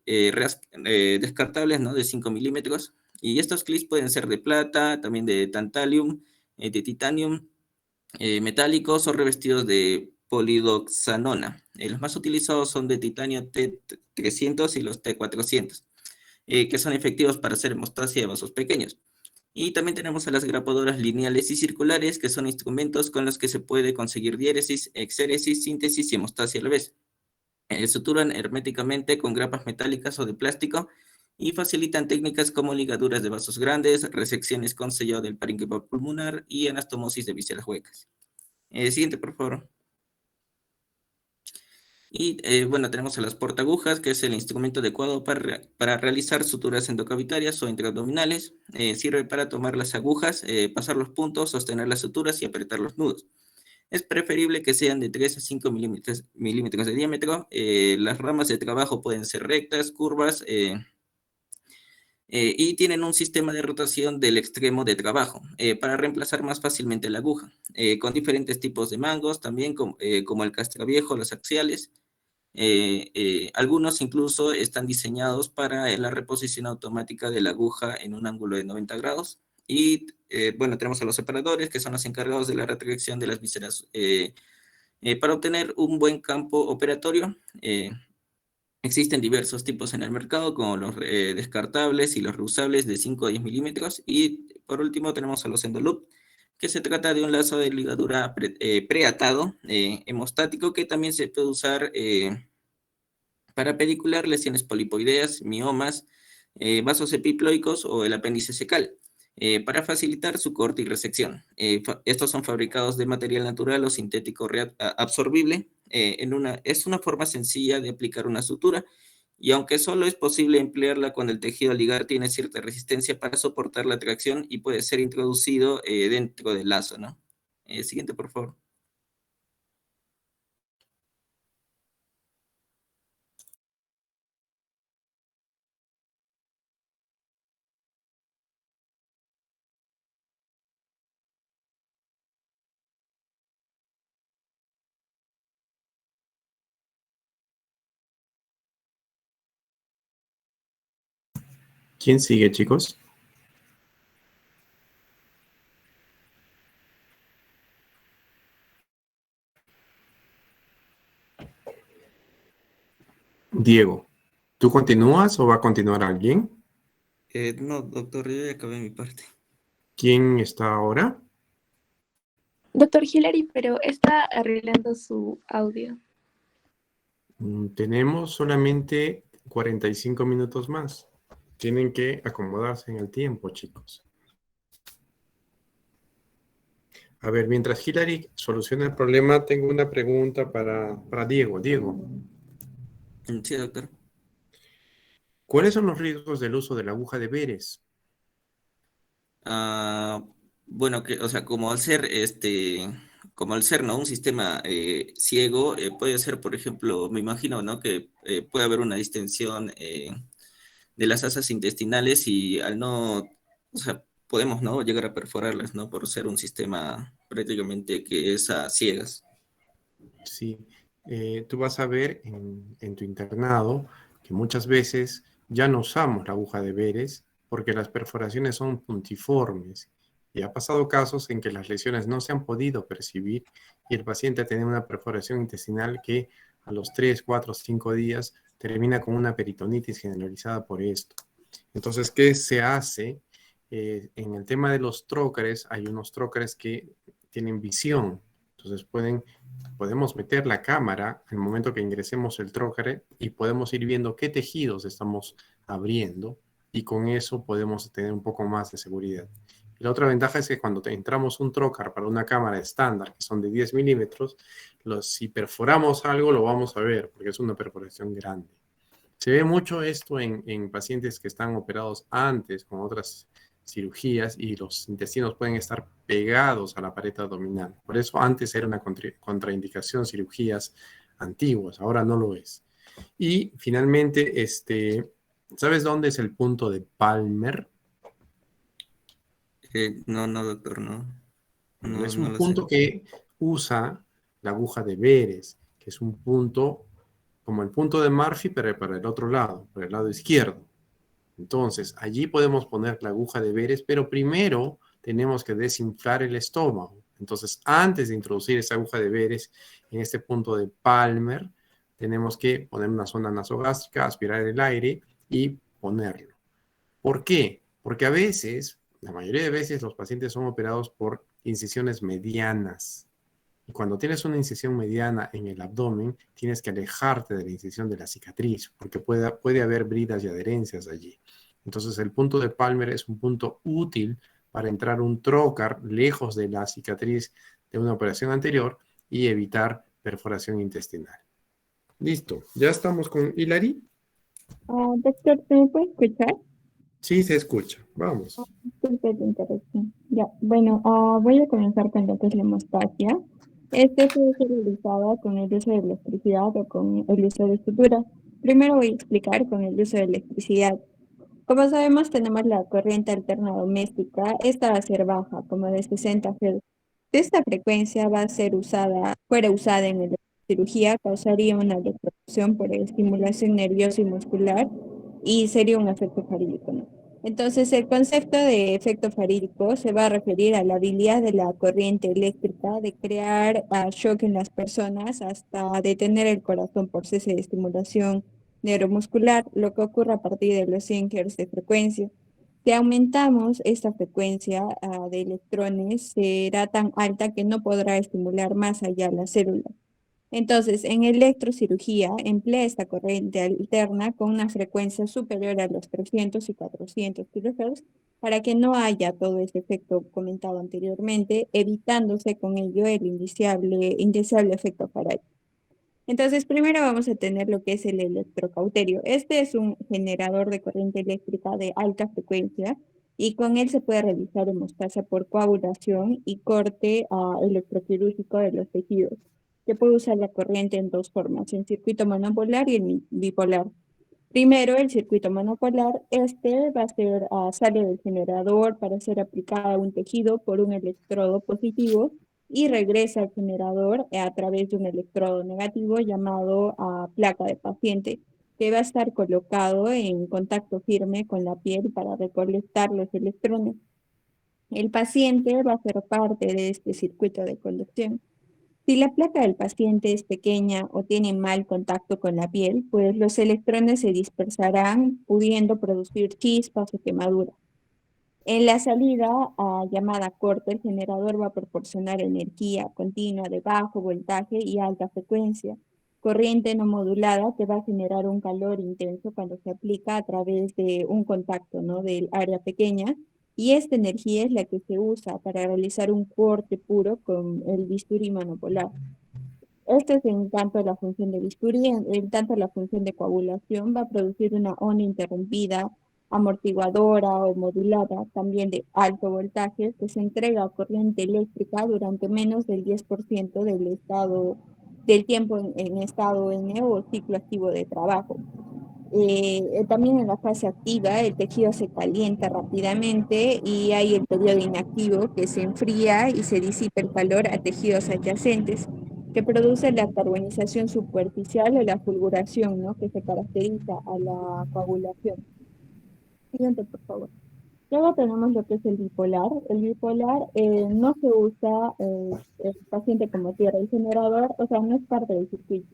descartables, ¿no? De 5 milímetros. Y estos clips pueden ser de plata, también de tantalium, de titanium, metálicos o revestidos de polidoxanona. Los más utilizados son de titanio T300 y los T400, que son efectivos para hacer hemostasia de vasos pequeños. Y también tenemos a las grapadoras lineales y circulares, que son instrumentos con los que se puede conseguir diéresis, exéresis, síntesis y hemostasia a la vez. Suturan herméticamente con grapas metálicas o de plástico y facilitan técnicas como ligaduras de vasos grandes, resecciones con sellado del parénquima pulmonar y anastomosis de vísceras huecas. Siguiente, por favor. Y bueno, tenemos a las portaagujas, que es el instrumento adecuado para realizar suturas endocavitarias o intraabdominales. Sirve para tomar las agujas, pasar los puntos, sostener las suturas y apretar los nudos. Es preferible que sean de 3 a 5 milímetros de diámetro. Las ramas de trabajo pueden ser rectas, curvas, y tienen un sistema de rotación del extremo de trabajo para reemplazar más fácilmente la aguja, con diferentes tipos de mangos, también como el castraviejo, los axiales. Algunos incluso están diseñados para la reposición automática de la aguja en un ángulo de 90 grados. Y bueno, tenemos a los separadores, que son los encargados de la retracción de las vísceras para obtener un buen campo operatorio. Existen diversos tipos en el mercado, como los descartables y los reusables de 5 a 10 milímetros. Y por último tenemos a los endoloop, que se trata de un lazo de ligadura preatado, hemostático, que también se puede usar para pedicular lesiones polipoideas, miomas, vasos epiploicos o el apéndice secal, para facilitar su corte y resección. Estos son fabricados de material natural o sintético absorbible. Es una forma sencilla de aplicar una sutura, y aunque solo es posible emplearla cuando el tejido a ligar tiene cierta resistencia para soportar la tracción y puede ser introducido dentro del lazo, ¿no? Siguiente, por favor. ¿Quién sigue, chicos? Diego, ¿tú continúas o va a continuar alguien? No, doctor, yo ya acabé mi parte. ¿Quién está ahora? Doctor Hilary, pero está arreglando su audio. Tenemos solamente 45 minutos más. Tienen que acomodarse en el tiempo, chicos. A ver, mientras Hilary soluciona el problema, tengo una pregunta para Diego. Diego, Sí, doctor. ¿cuáles son los riesgos del uso de la aguja de Beres? Bueno, o sea, como al ser como al ser, ¿no? Un sistema ciego, puede ser, por ejemplo, me imagino, ¿no? Que puede haber una distensión de las asas intestinales y al no, o sea, podemos, ¿no? Llegar a perforarlas, ¿no? Por ser un sistema prácticamente que es a ciegas. Sí, tú vas a ver en tu internado que muchas veces ya no usamos la aguja de Beres porque las perforaciones son puntiformes. Y ha pasado casos en que las lesiones no se han podido percibir y el paciente ha tenido una perforación intestinal que a los 3, 4, 5 días termina con una peritonitis generalizada por esto. Entonces, ¿qué se hace? En el tema de los trócares, hay unos trócares que tienen visión. Entonces podemos meter la cámara en el momento que ingresemos el trócare y podemos ir viendo qué tejidos estamos abriendo y con eso podemos tener un poco más de seguridad. Y la otra ventaja es que cuando entramos un trócar para una cámara estándar, que son de 10 milímetros, si perforamos algo lo vamos a ver porque es una perforación grande. Se ve mucho esto en pacientes que están operados antes con otras cirugías y los intestinos pueden estar pegados a la pared abdominal. Por eso antes era una contraindicación cirugías antiguas, ahora no lo es. Y finalmente, ¿sabes dónde es el punto de Palmer? No, no, doctor, no. No, Es no un lo sé. punto que usa la aguja de Beres, que es un punto como el punto de Murphy, pero para el otro lado, para el lado izquierdo. Entonces, allí podemos poner la aguja de Beres, pero primero tenemos que desinflar el estómago. Entonces, antes de introducir esa aguja de Beres en este punto de Palmer, tenemos que poner una sonda nasogástrica, aspirar el aire y ponerlo. ¿Por qué? Porque a veces, la mayoría de veces, los pacientes son operados por incisiones medianas. Y cuando tienes una incisión mediana en el abdomen, tienes que alejarte de la incisión de la cicatriz, porque puede haber bridas y adherencias allí. Entonces, el punto de Palmer es un punto útil para entrar un trocar lejos de la cicatriz de una operación anterior y evitar perforación intestinal. Listo, ya estamos con Hilary. Doctor, ¿se me puede escuchar? Sí, se escucha. Vamos. Disculpe la interrupción. Ya, bueno, voy a comenzar con lo que es la hemostasia. Este puede ser realizado con el uso de electricidad o con el uso de sutura. Primero voy a explicar con el uso de electricidad. Como sabemos, tenemos la corriente alterna doméstica. Esta va a ser baja, como de 60 Hz. Esta frecuencia va a ser fuera usada en la cirugía, causaría una electrocución por estimulación nerviosa y muscular y sería un efecto farídico, ¿no? Entonces, el concepto de efecto farídico se va a referir a la habilidad de la corriente eléctrica de crear shock en las personas hasta detener el corazón por cese de estimulación neuromuscular, lo que ocurre a partir de los 100 Hz de frecuencia. Si aumentamos esta frecuencia de electrones, será tan alta que no podrá estimular más allá la célula. Entonces, en electrocirugía emplea esta corriente alterna con una frecuencia superior a los 300 y 400 kHz para que no haya todo ese efecto comentado anteriormente, evitándose con ello el indeseable efecto farágico. Entonces, primero vamos a tener lo que es el electrocauterio. Este es un generador de corriente eléctrica de alta frecuencia y con él se puede realizar hemostasia por coagulación y corte electroquirúrgico de los tejidos. Se puede usar la corriente en dos formas, en circuito monopolar y en bipolar. Primero, el circuito monopolar, este va a ser, sale del generador para ser aplicado a un tejido por un electrodo positivo y regresa al generador a través de un electrodo negativo llamado placa de paciente, que va a estar colocado en contacto firme con la piel para recolectar los electrones. El paciente va a ser parte de este circuito de conducción. Si la placa del paciente es pequeña o tiene mal contacto con la piel, pues los electrones se dispersarán, pudiendo producir chispas o quemaduras. En la salida llamada corte, el generador va a proporcionar energía continua de bajo voltaje y alta frecuencia. Corriente no modulada que va a generar un calor intenso cuando se aplica a través de un contacto, ¿no?, del área pequeña. Y esta energía es la que se usa para realizar un corte puro con el bisturí monopolar. Esto es en tanto a la función de bisturí, en tanto a la función de coagulación, va a producir una onda interrumpida amortiguadora o modulada, también de alto voltaje, que se entrega corriente eléctrica durante menos del 10% del tiempo en estado N o ciclo activo de trabajo. También en la fase activa el tejido se calienta rápidamente y hay el periodo inactivo que se enfría y se disipa el calor a tejidos adyacentes, que produce la carbonización superficial o la fulguración, ¿no? Que se caracteriza a la coagulación. Siguiente, por favor. Luego tenemos lo que es el bipolar. El bipolar no se usa el paciente como tierra. El generador, o sea, no es parte del circuito.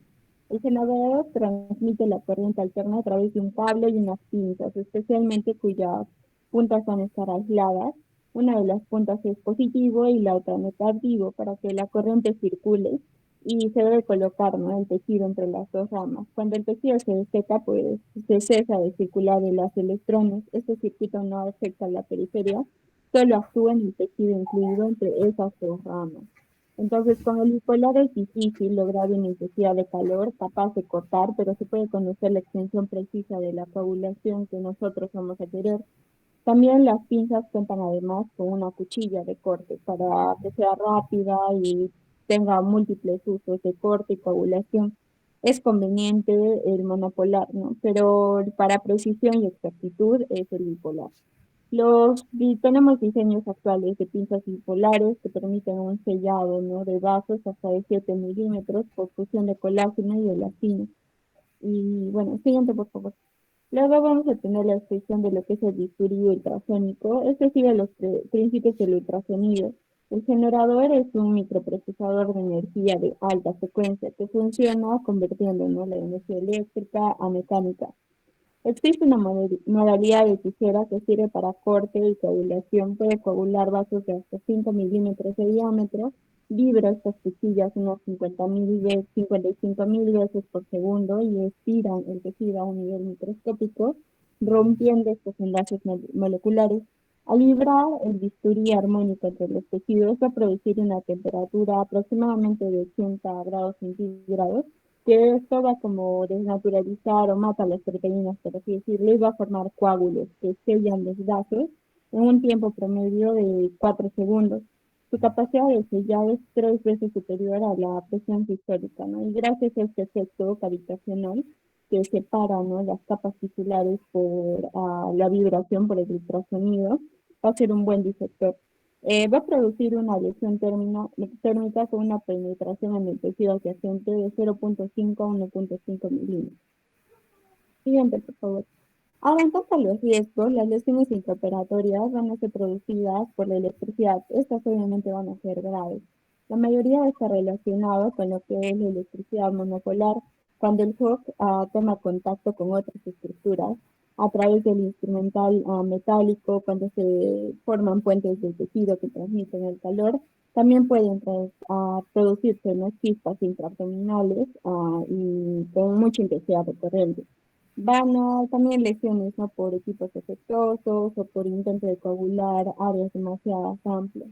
El generador transmite la corriente alterna a través de un cable y unas pinzas, especialmente cuyas puntas van a estar aisladas. Una de las puntas es positivo y la otra negativo para que la corriente circule y se debe colocar, ¿no?, el tejido entre las dos ramas. Cuando el tejido se seca, pues se cesa de circular de los electrones. Este circuito no afecta a la periferia, solo actúa en el tejido incluido entre esas dos ramas. Entonces, con el bipolar es difícil lograr una intensidad de calor capaz de cortar, pero se puede conocer la extensión precisa de la coagulación que nosotros vamos a querer. También las pinzas cuentan además con una cuchilla de corte para que sea rápida y tenga múltiples usos de corte y coagulación. Es conveniente el monopolar, ¿no? Pero para precisión y exactitud es el bipolar. Tenemos diseños actuales de pinzas bipolares que permiten un sellado, ¿no?, de vasos hasta de 7 milímetros por fusión de colágeno y elastina. Y bueno, siguiente por favor. Luego vamos a tener la descripción de lo que es el bisturí ultrasónico. Este sigue los principios del ultrasonido. El generador es un microprocesador de energía de alta frecuencia que funciona convirtiendo, ¿no?, la energía eléctrica a mecánica. Existe una modalidad de tijera que sirve para corte y coagulación. Puede coagular vasos de hasta 5 milímetros de diámetro. Vibra estas cuchillas unas 55.000 veces por segundo y estiran el tejido a un nivel microscópico, rompiendo estos enlaces moleculares. Al vibrar el bisturí armónico entre los tejidos va a producir una temperatura aproximadamente de 80 grados centígrados, que esto va como desnaturalizar o mata las proteínas, por así decirlo, y va a formar coágulos que sellan los vasos en un tiempo promedio de 4 segundos. Su capacidad de sellado es 3 veces superior a la presión sistólica, ¿no? Y gracias a este efecto cavitacional que separa, ¿no?, las capas tisulares por la vibración, por el ultrasonido, va a ser un buen disector. Va a producir una lesión térmica con una penetración en el tejido adyacente de 0.5 a 1.5 milímetros. Siguiente, por favor. Ahora, en cuanto a los riesgos, las lesiones intraoperatorias van a ser producidas por la electricidad. Estas obviamente van a ser graves. La mayoría está relacionado con lo que es la electricidad monopolar, cuando el shock toma contacto con otras estructuras a través del instrumental metálico, cuando se forman puentes del tejido que transmiten el calor. También pueden producirse unas chispas intraabdominales y con mucha intensidad de corriente. Van a también lesiones, ¿no?, por equipos defectuosos o por intento de coagular áreas demasiado amplias.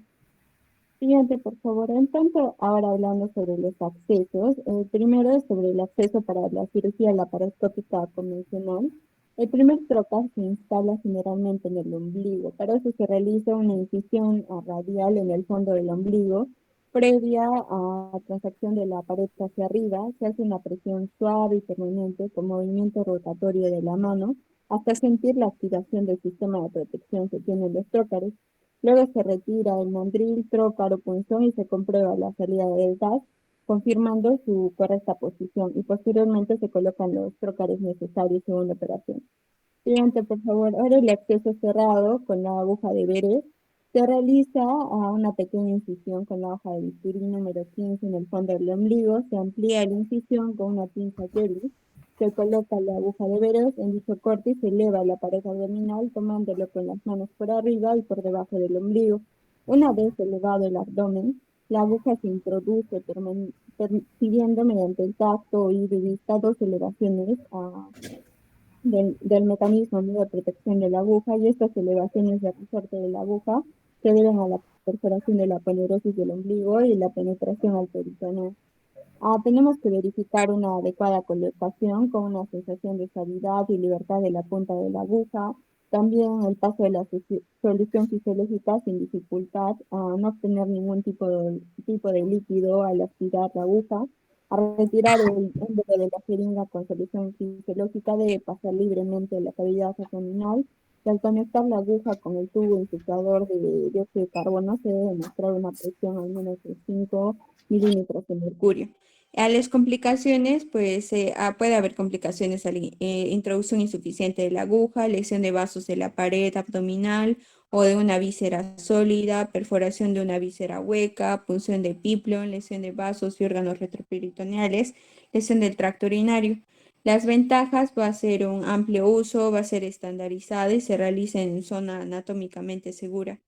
Siguiente, por favor. Entonces, ahora hablando sobre los accesos. Primero es sobre el acceso para la cirugía laparoscópica convencional. El primer trocar se instala generalmente en el ombligo. Para eso se realiza una incisión radial en el fondo del ombligo. Previa a transacción de la pared hacia arriba, se hace una presión suave y permanente con movimiento rotatorio de la mano hasta sentir la activación del sistema de protección que tienen los trócares. Luego se retira el mandril, trócaro, punzón y se comprueba la salida del gas, confirmando su correcta posición, y posteriormente se colocan los trócares necesarios según la operación. Siguiente, por favor. Ahora el acceso cerrado con la aguja de Beret. Se realiza una pequeña incisión con la hoja de bisturí número 15 en el fondo del ombligo. Se amplía la incisión con una pinza Jelly. Se coloca la aguja de Beret en dicho corte y se eleva la pared abdominal tomándolo con las manos por arriba y por debajo del ombligo. Una vez elevado el abdomen, la aguja se introduce siguiendo mediante el tacto, oído y vista dos elevaciones del mecanismo de protección de la aguja, y estas elevaciones de resorte de la aguja se deben a la perforación de la aponeurosis del ombligo y la penetración al peritoneo. Tenemos que verificar una adecuada colocación con una sensación de suavidad y libertad de la punta de la aguja. También el paso de la solución fisiológica sin dificultad, a no obtener ningún tipo de líquido al aspirar la aguja, a retirar el émbolo de la jeringa con solución fisiológica debe pasar libremente la cavidad abdominal y al conectar la aguja con el tubo insuflador de dióxido de carbono se debe demostrar una presión al menos de 5 milímetros de mercurio. A las complicaciones, pues puede haber complicaciones al introducción insuficiente de la aguja, lesión de vasos de la pared abdominal o de una víscera sólida, perforación de una víscera hueca, punción de piplon, lesión de vasos y órganos retroperitoneales, lesión del tracto urinario. Las ventajas va a ser un amplio uso, va a ser estandarizada y se realiza en zona anatómicamente segura.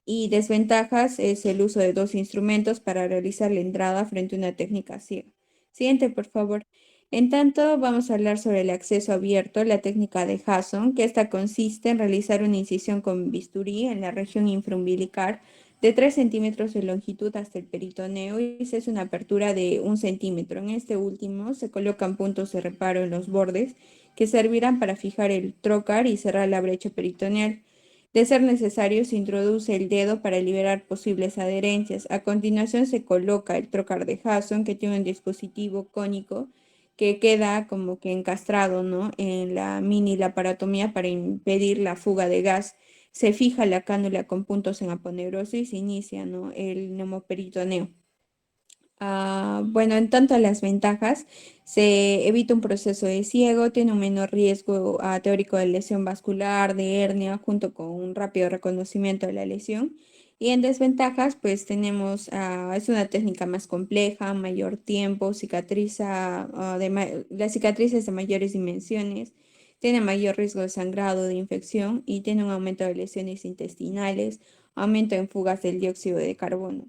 Y desventajas es el uso de dos instrumentos para realizar la entrada frente a una técnica ciega. Siguiente, por favor. En tanto, vamos a hablar sobre el acceso abierto, la técnica de Hasson, que esta consiste en realizar una incisión con bisturí en la región infraumbilical de 3 centímetros de longitud hasta el peritoneo y se hace una apertura de 1 centímetro. En este último se colocan puntos de reparo en los bordes que servirán para fijar el trocar y cerrar la brecha peritoneal. De ser necesario, se introduce el dedo para liberar posibles adherencias. A continuación, se coloca el trocar de Hasson, que tiene un dispositivo cónico que queda como que encastrado, ¿no?, en la mini laparotomía para impedir la fuga de gas. Se fija la cánula con puntos en aponeurosis y se inicia, ¿no?, el neumoperitoneo. Bueno, en tanto a las ventajas, se evita un proceso de ciego, tiene un menor riesgo teórico de lesión vascular, de hernia, junto con un rápido reconocimiento de la lesión. Y en desventajas, pues tenemos, es una técnica más compleja, mayor tiempo, cicatriza, la cicatriz es de mayores dimensiones, tiene mayor riesgo de sangrado, de infección y tiene un aumento de lesiones intestinales, aumento en fugas del dióxido de carbono.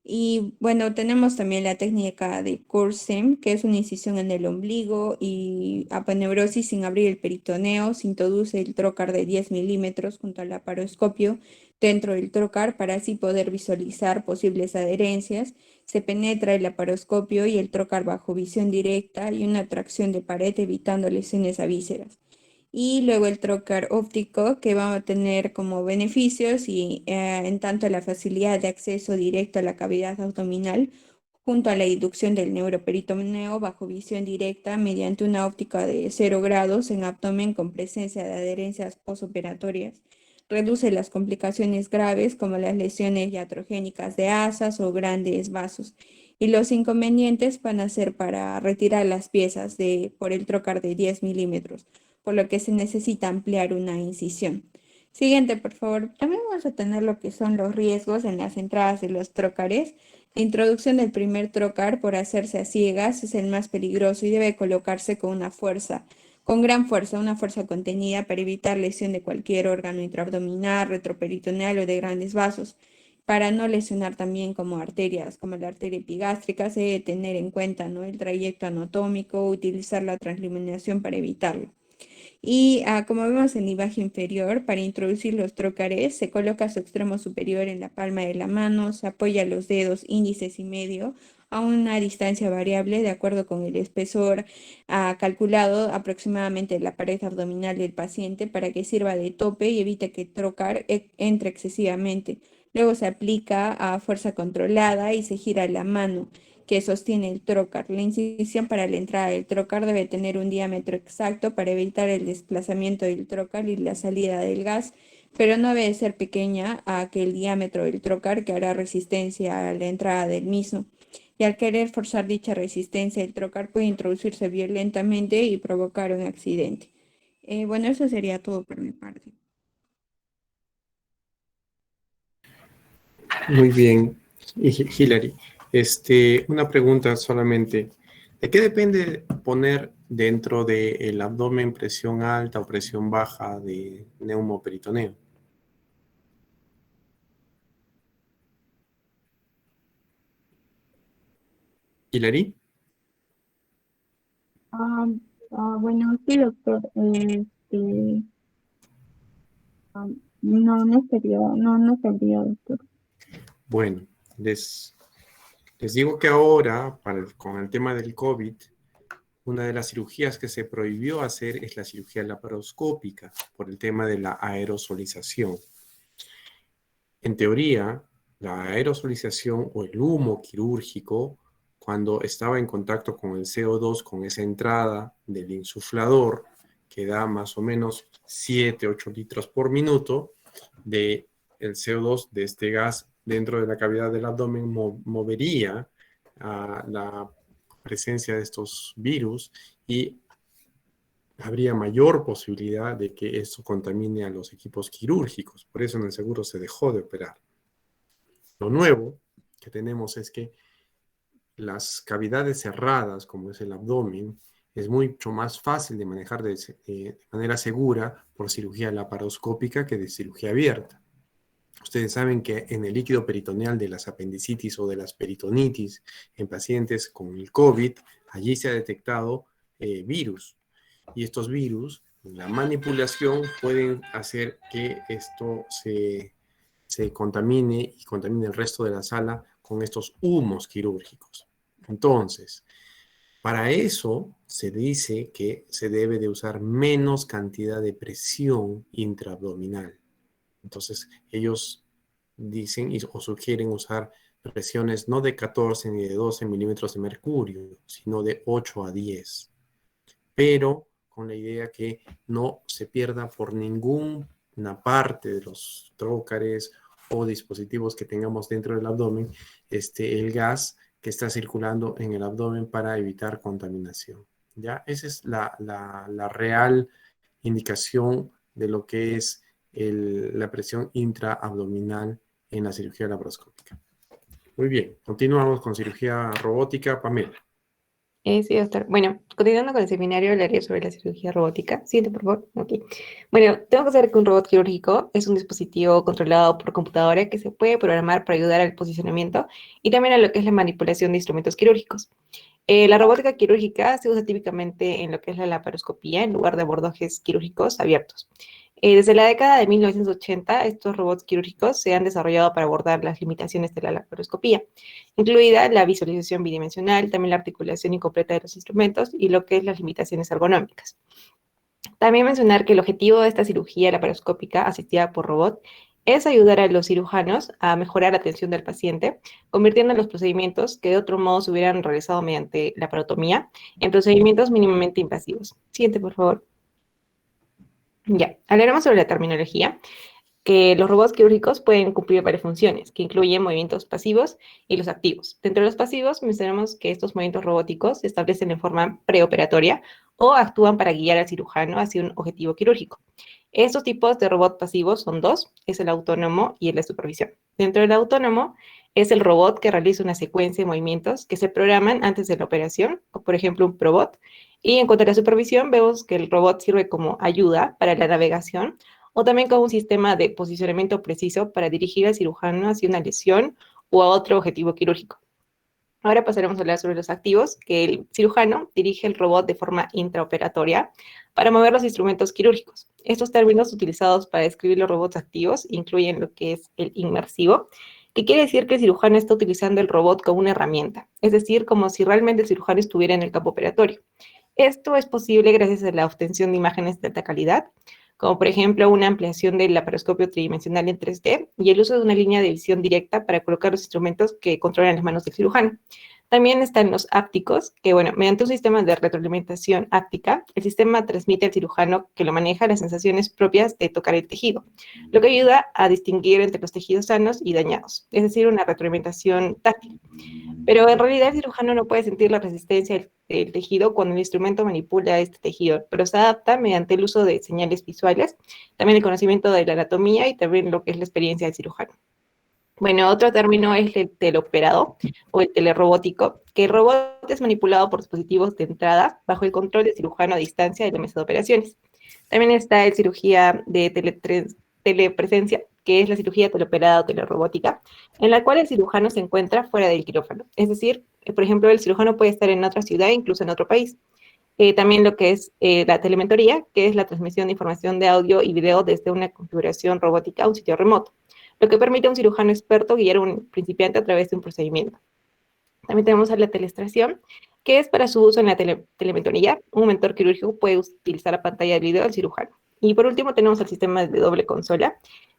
Y bueno, tenemos también la técnica de Cursim, que es una incisión en el ombligo y aponeurosis sin abrir el peritoneo. Se introduce el trocar de 10 milímetros junto al laparoscopio dentro del trocar para así poder visualizar posibles adherencias. Se penetra el laparoscopio y el trocar bajo visión directa y una tracción de pared evitando lesiones a vísceras. Y luego el trocar óptico, que va a tener como beneficios y en tanto la facilidad de acceso directo a la cavidad abdominal, junto a la inducción del neuroperitoneo bajo visión directa mediante una óptica de 0 grados en abdomen con presencia de adherencias posoperatorias. Reduce las complicaciones graves como las lesiones iatrogénicas de asas o grandes vasos. Y los inconvenientes van a ser para retirar las piezas por el trocar de 10 milímetros, por lo que se necesita ampliar una incisión. Siguiente, por favor. También vamos a tener lo que son los riesgos en las entradas de los trócares. La introducción del primer trocar por hacerse a ciegas es el más peligroso y debe colocarse con gran fuerza, una fuerza contenida para evitar lesión de cualquier órgano intraabdominal, retroperitoneal o de grandes vasos. Para no lesionar también como arterias, como la arteria epigástrica, se debe tener en cuenta, ¿no?, el trayecto anatómico, utilizar la transliminación para evitarlo. Y como vemos en la imagen inferior, para introducir los trócares, se coloca su extremo superior en la palma de la mano, se apoya los dedos índices y medio a una distancia variable de acuerdo con el espesor calculado aproximadamente de la pared abdominal del paciente para que sirva de tope y evite que el trócar entre excesivamente. Luego se aplica a fuerza controlada y se gira la mano que sostiene el trócar. La incisión para la entrada del trócar debe tener un diámetro exacto para evitar el desplazamiento del trócar y la salida del gas, pero no debe ser pequeña a que el diámetro del trócar que hará resistencia a la entrada del mismo. Y al querer forzar dicha resistencia, el trócar puede introducirse violentamente y provocar un accidente. Bueno, eso sería todo por mi parte. Muy bien, Hilary. Una pregunta solamente. ¿De qué depende poner dentro del abdomen presión alta o presión baja de neumoperitoneo? Hilary. Ah, bueno, sí, doctor. Ah, no sabría, doctor. Bueno, les digo que ahora, con el tema del COVID, una de las cirugías que se prohibió hacer es la cirugía laparoscópica por el tema de la aerosolización. En teoría, la aerosolización o el humo quirúrgico, cuando estaba en contacto con el CO2, con esa entrada del insuflador, que da más o menos 7, 8 litros por minuto de el CO2 de este gas dentro de la cavidad del abdomen, movería la presencia de estos virus y habría mayor posibilidad de que esto contamine a los equipos quirúrgicos. Por eso en el seguro se dejó de operar. Lo nuevo que tenemos es que las cavidades cerradas, como es el abdomen, es mucho más fácil de manejar de manera segura por cirugía laparoscópica que de cirugía abierta. Ustedes saben que en el líquido peritoneal de las apendicitis o de las peritonitis en pacientes con el COVID, allí se ha detectado virus. Y estos virus, la manipulación, pueden hacer que esto se contamine y contamine el resto de la sala con estos humos quirúrgicos. Entonces, para eso se dice que se debe de usar menos cantidad de presión intraabdominal. Entonces, ellos dicen o sugieren usar presiones no de 14 ni de 12 milímetros de mercurio, sino de 8 a 10. Pero con la idea que no se pierda por ninguna parte de los trócares o dispositivos que tengamos dentro del abdomen el gas que está circulando en el abdomen para evitar contaminación. ¿Ya? Esa es la real indicación de lo que es la presión intraabdominal en la cirugía laparoscópica. Muy bien, continuamos con cirugía robótica. Pamela. Sí, doctor. Bueno, continuando con el seminario, hablaré sobre la cirugía robótica. Siguiente, por favor. Ok. Bueno, tengo que saber que un robot quirúrgico es un dispositivo controlado por computadora que se puede programar para ayudar al posicionamiento y también a lo que es la manipulación de instrumentos quirúrgicos. La robótica quirúrgica se usa típicamente en lo que es la laparoscopía en lugar de abordajes quirúrgicos abiertos. Desde la década de 1980, estos robots quirúrgicos se han desarrollado para abordar las limitaciones de la laparoscopía, incluida la visualización bidimensional, también la articulación incompleta de los instrumentos y lo que es las limitaciones ergonómicas. También mencionar que el objetivo de esta cirugía laparoscópica asistida por robot es ayudar a los cirujanos a mejorar la atención del paciente, convirtiendo los procedimientos que de otro modo se hubieran realizado mediante laparotomía en procedimientos mínimamente invasivos. Siguiente, por favor. Ya, hablaremos sobre la terminología, que los robots quirúrgicos pueden cumplir varias funciones, que incluyen movimientos pasivos y los activos. Dentro de los pasivos, mencionamos que estos movimientos robóticos se establecen en forma preoperatoria o actúan para guiar al cirujano hacia un objetivo quirúrgico. Estos tipos de robot pasivos son dos, es el autónomo y el de supervisión. Dentro del autónomo es el robot que realiza una secuencia de movimientos que se programan antes de la operación, o por ejemplo un probot. Y en cuanto a la supervisión, vemos que el robot sirve como ayuda para la navegación o también como un sistema de posicionamiento preciso para dirigir al cirujano hacia una lesión o a otro objetivo quirúrgico. Ahora pasaremos a hablar sobre los activos, que el cirujano dirige el robot de forma intraoperatoria para mover los instrumentos quirúrgicos. Estos términos utilizados para describir los robots activos incluyen lo que es el inmersivo, que quiere decir que el cirujano está utilizando el robot como una herramienta, es decir, como si realmente el cirujano estuviera en el campo operatorio. Esto es posible gracias a la obtención de imágenes de alta calidad, como por ejemplo una ampliación del laparoscopio tridimensional en 3D y el uso de una línea de visión directa para colocar los instrumentos que controlan las manos del cirujano. También están los ápticos, que mediante un sistema de retroalimentación áptica, el sistema transmite al cirujano que lo maneja las sensaciones propias de tocar el tejido, lo que ayuda a distinguir entre los tejidos sanos y dañados, es decir, una retroalimentación táctil. Pero en realidad el cirujano no puede sentir la resistencia del tejido cuando el instrumento manipula este tejido, pero se adapta mediante el uso de señales visuales, también el conocimiento de la anatomía y también lo que es la experiencia del cirujano. Bueno, otro término es el teleoperado o el telerobótico, que el robot es manipulado por dispositivos de entrada bajo el control del cirujano a distancia de la mesa de operaciones. También está el cirugía de telepresencia, que es la cirugía teleoperada o telerobótica, en la cual el cirujano se encuentra fuera del quirófano. Es decir, por ejemplo, el cirujano puede estar en otra ciudad, incluso en otro país. También lo que es la telementoría, que es la transmisión de información de audio y video desde una configuración robótica a un sitio remoto, lo que permite a un cirujano experto guiar a un principiante a través de un procedimiento. También tenemos a la telestración, que es para su uso en la telemetría. Un mentor quirúrgico puede utilizar la pantalla de video del cirujano. Y por último tenemos el sistema de doble consola,